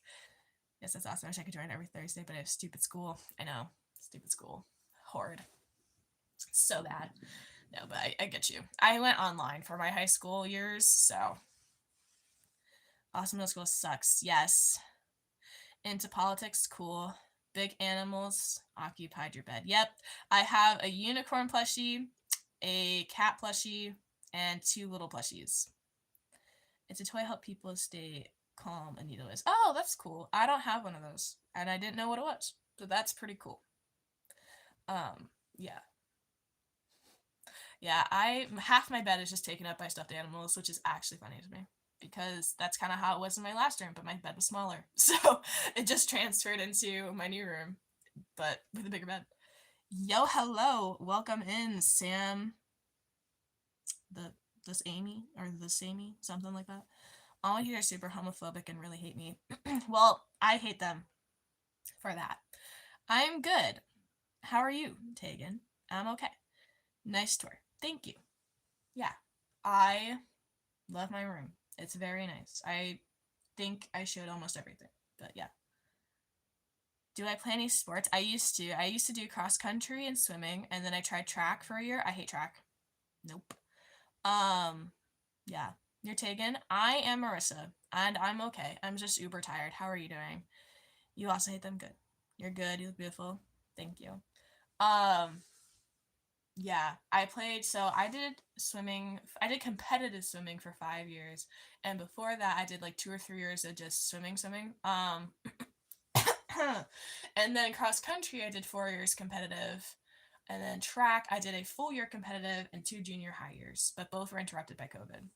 Yes, that's awesome. I wish I could join every Thursday, but I have stupid school. I know. Stupid school. Horrid. So bad. No, but I get you. I went online for my high school years, so. Awesome middle school sucks. Yes. Into politics, cool. Big animals occupied your bed. Yep. I have a unicorn plushie, a cat plushie, and 2 little plushies. It's a toy to help people stay calm, Anita is. Oh, that's cool. I don't have one of those, and I didn't know what it was. So that's pretty cool. Yeah. Yeah, half my bed is just taken up by stuffed animals, which is actually funny to me because that's kind of how it was in my last room, but my bed was smaller. So it just transferred into my new room, but with a bigger bed. Yo, hello. Welcome in, Sam. This Amy or this Amy, something like that. All here are super homophobic and really hate me. Well, I hate them for that. I'm good. How are you, Tegan? I'm okay. Nice tour. Thank you. Yeah, I love my room. It's very nice. I think I showed almost everything, but yeah. Do I play any sports? I used to. I used to do cross country and swimming, and then I tried track for a year. I hate track. Nope. Yeah. You're Tegan. I am Marissa, and I'm okay. I'm just uber tired. How are you doing? You also hate them? Good. You're good. You look beautiful. Thank you. Yeah, I did swimming. I did competitive swimming for 5 years, and before that, I did like 2 or 3 years of just swimming. And then cross country, I did 4 years competitive, and then track, I did a full year competitive and 2 junior high years, but both were interrupted by COVID.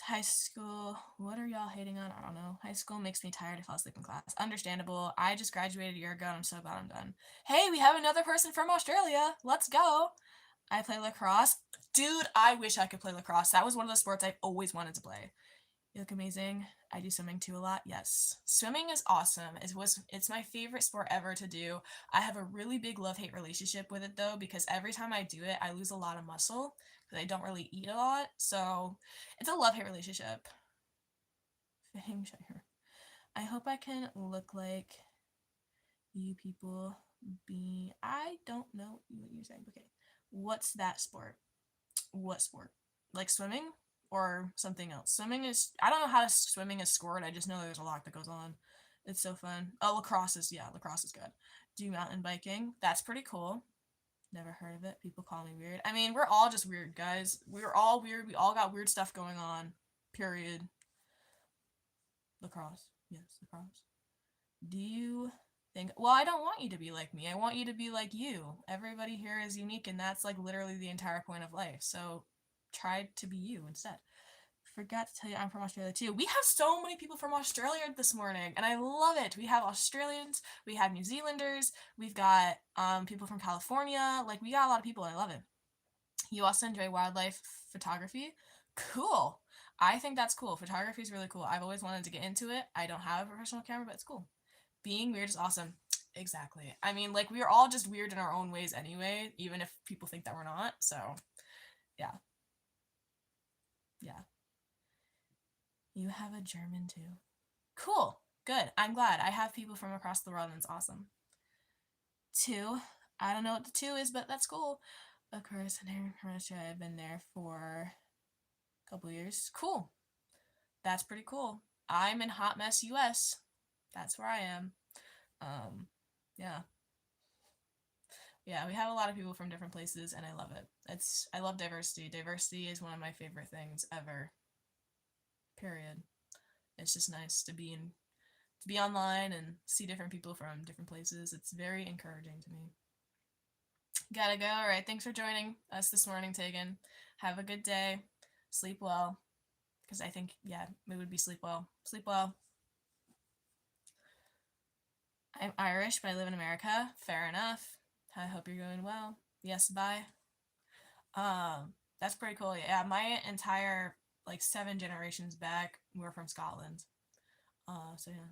High school, what are y'all hating on? I don't know. High school makes me tired to fall asleep in class. Understandable. I just graduated a year ago and I'm so glad I'm done. Hey, we have another person from Australia. Let's go. I play lacrosse. Dude, I wish I could play lacrosse. That was one of the sports I've always wanted to play. You look amazing. I do swimming too a lot. Yes. Swimming is awesome. It's my favorite sport ever to do. I have a really big love-hate relationship with it though, because every time I do it, I lose a lot of muscle because I don't really eat a lot. So it's a love-hate relationship. I hope I can look like you people I don't know what you're saying. Okay. What's that sport? What sport? Like swimming? Or something else. I don't know how swimming is scored. I just know there's a lot that goes on. It's so fun. Oh, lacrosse is good. Do mountain biking. That's pretty cool. Never heard of it. People call me weird. I mean, we're all just weird, guys. We're all weird. We all got weird stuff going on. Period. Lacrosse. Yes, lacrosse. Do you think... Well, I don't want you to be like me. I want you to be like you. Everybody here is unique, and that's like literally the entire point of life. So try to be you instead. Forgot to tell you I'm from Australia too. We have so many people from Australia this morning, and I love it. We have Australians, we have New Zealanders, we've got people from California. Like, we got a lot of people, and I love it. You also enjoy wildlife photography? Cool. I think that's cool. Photography is really cool. I've always wanted to get into it. I don't have a professional camera, but it's cool. Being weird is awesome. Exactly. I mean, like, we are all just weird in our own ways anyway, even if people think that we're not. So, yeah. Yeah. You have a German too. Cool. Good. I'm glad. I have people from across the world and it's awesome. 2. I don't know what the 2 is, but that's cool. Of course, in Russia, I've been there for a couple years. Cool. That's pretty cool. I'm in Hot Mess, US. That's where I am. Yeah. Yeah, we have a lot of people from different places, and I love it. I love diversity. Diversity is one of my favorite things ever. Period. It's just nice to be online and see different people from different places. It's very encouraging to me. Gotta go. All right. Thanks for joining us this morning, Tegan. Have a good day. Sleep well. Because I think, yeah, it would be sleep well. Sleep well. I'm Irish, but I live in America. Fair enough. I hope you're going well. Yes, bye. That's pretty cool. Yeah, my entire, like, 7 generations back were from Scotland. So yeah.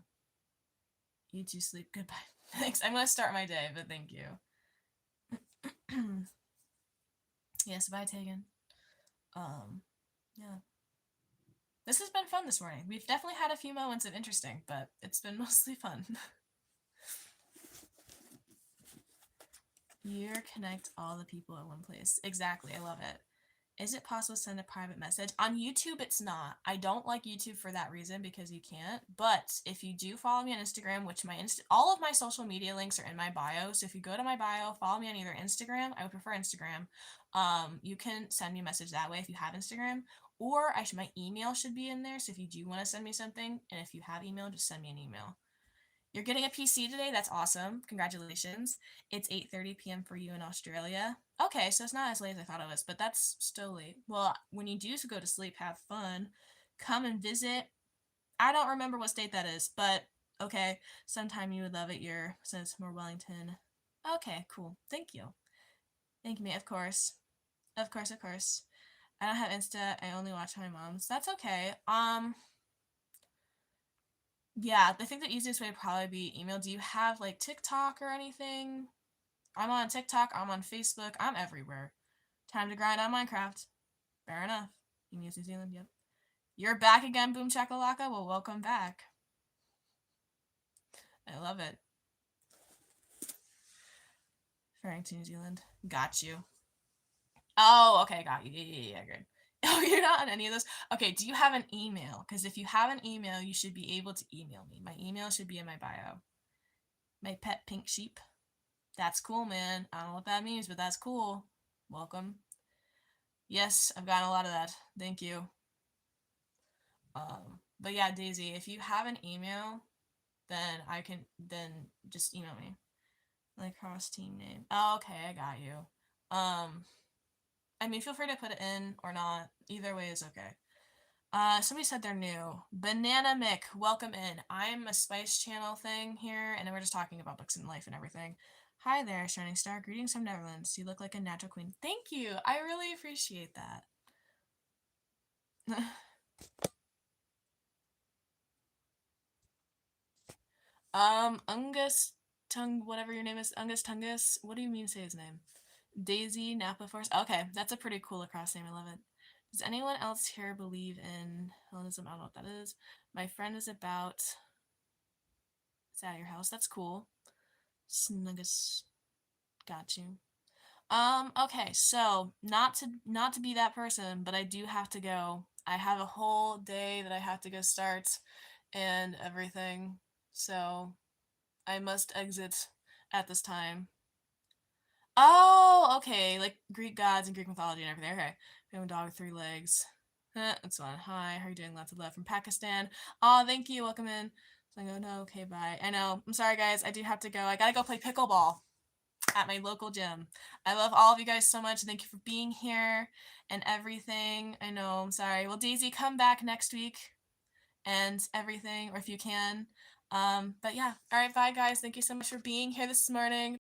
You too, sleep. Goodbye. Thanks. I'm gonna start my day, but thank you. Yes, bye, Tegan. Yeah. This has been fun this morning. We've definitely had a few moments of interesting, but it's been mostly fun. You connect all the people at one place. Exactly. I love it. Is it possible to send a private message? On YouTube, it's not. I don't like YouTube for that reason because you can't. But if you do follow me on Instagram, which all of my social media links are in my bio. So if you go to my bio, follow me on either Instagram, I would prefer Instagram. You can send me a message that way if you have Instagram. Or my email should be in there. So if you do want to send me something, and if you have email, just send me an email. You're getting a PC today? That's awesome. Congratulations. It's 8:30 p.m. for you in Australia. Okay, so it's not as late as I thought it was, but that's still late. Well, when you do go to sleep, have fun. Come and visit. I don't remember what state that is, but okay. Sometime you would love it. Since more Wellington. Okay, cool. Thank you. Thank you, mate. Of course. Of course, of course. I don't have Insta. I only watch my mom's. That's okay. Yeah, I think the easiest way would probably be email. Do you have like TikTok or anything? I'm on TikTok, I'm on Facebook, I'm everywhere. Time to grind on Minecraft. Fair enough. Emails New Zealand, yep. You're back again, Boom Chakalaka? Well, welcome back. I love it. Referring to New Zealand. Got you. Oh, okay, got you. Yeah, good. Oh, you're not on any of those? Okay, do you have an email? Because if you have an email, you should be able to email me. My email should be in my bio. My pet pink sheep. That's cool, man. I don't know what that means, but that's cool. Welcome. Yes, I've gotten a lot of that. Thank you. But yeah, Daisy, if you have an email, then just email me. Like cross team name. Oh, okay, I got you. I mean, feel free to put it in or not. Either way is okay. Somebody said they're new. Banana Mick, welcome in. I'm a Spice Channel thing here, and then we're just talking about books and life and everything. Hi there, Shining Star. Greetings from Netherlands. You look like a natural queen. Thank you. I really appreciate that. Ungus whatever your name is, Ungus Tungus. What do you mean say his name? Daisy Napa Force. Okay, that's a pretty cool lacrosse name. I love it. Does anyone else here believe in Hellenism? I don't know what that is. My friend is about. It's at your house. That's cool. Snuggus. Got you. Okay, so not to be that person, but I do have to go. I have a whole day that I have to go start and everything. So I must exit at this time. Oh, okay, like Greek gods and Greek mythology and everything. Okay. We have a dog with 3 legs. That's fine. Hi, how are you doing? Lots of love from Pakistan. Oh, thank you. Welcome in. So I go, no, okay, bye. I know. I'm sorry, guys. I do have to go. I gotta go play pickleball at my local gym. I love all of you guys so much. Thank you for being here and everything. I know. I'm sorry. Well, Daisy, come back next week and everything, or if you can. But yeah. All right, bye, guys. Thank you so much for being here this morning.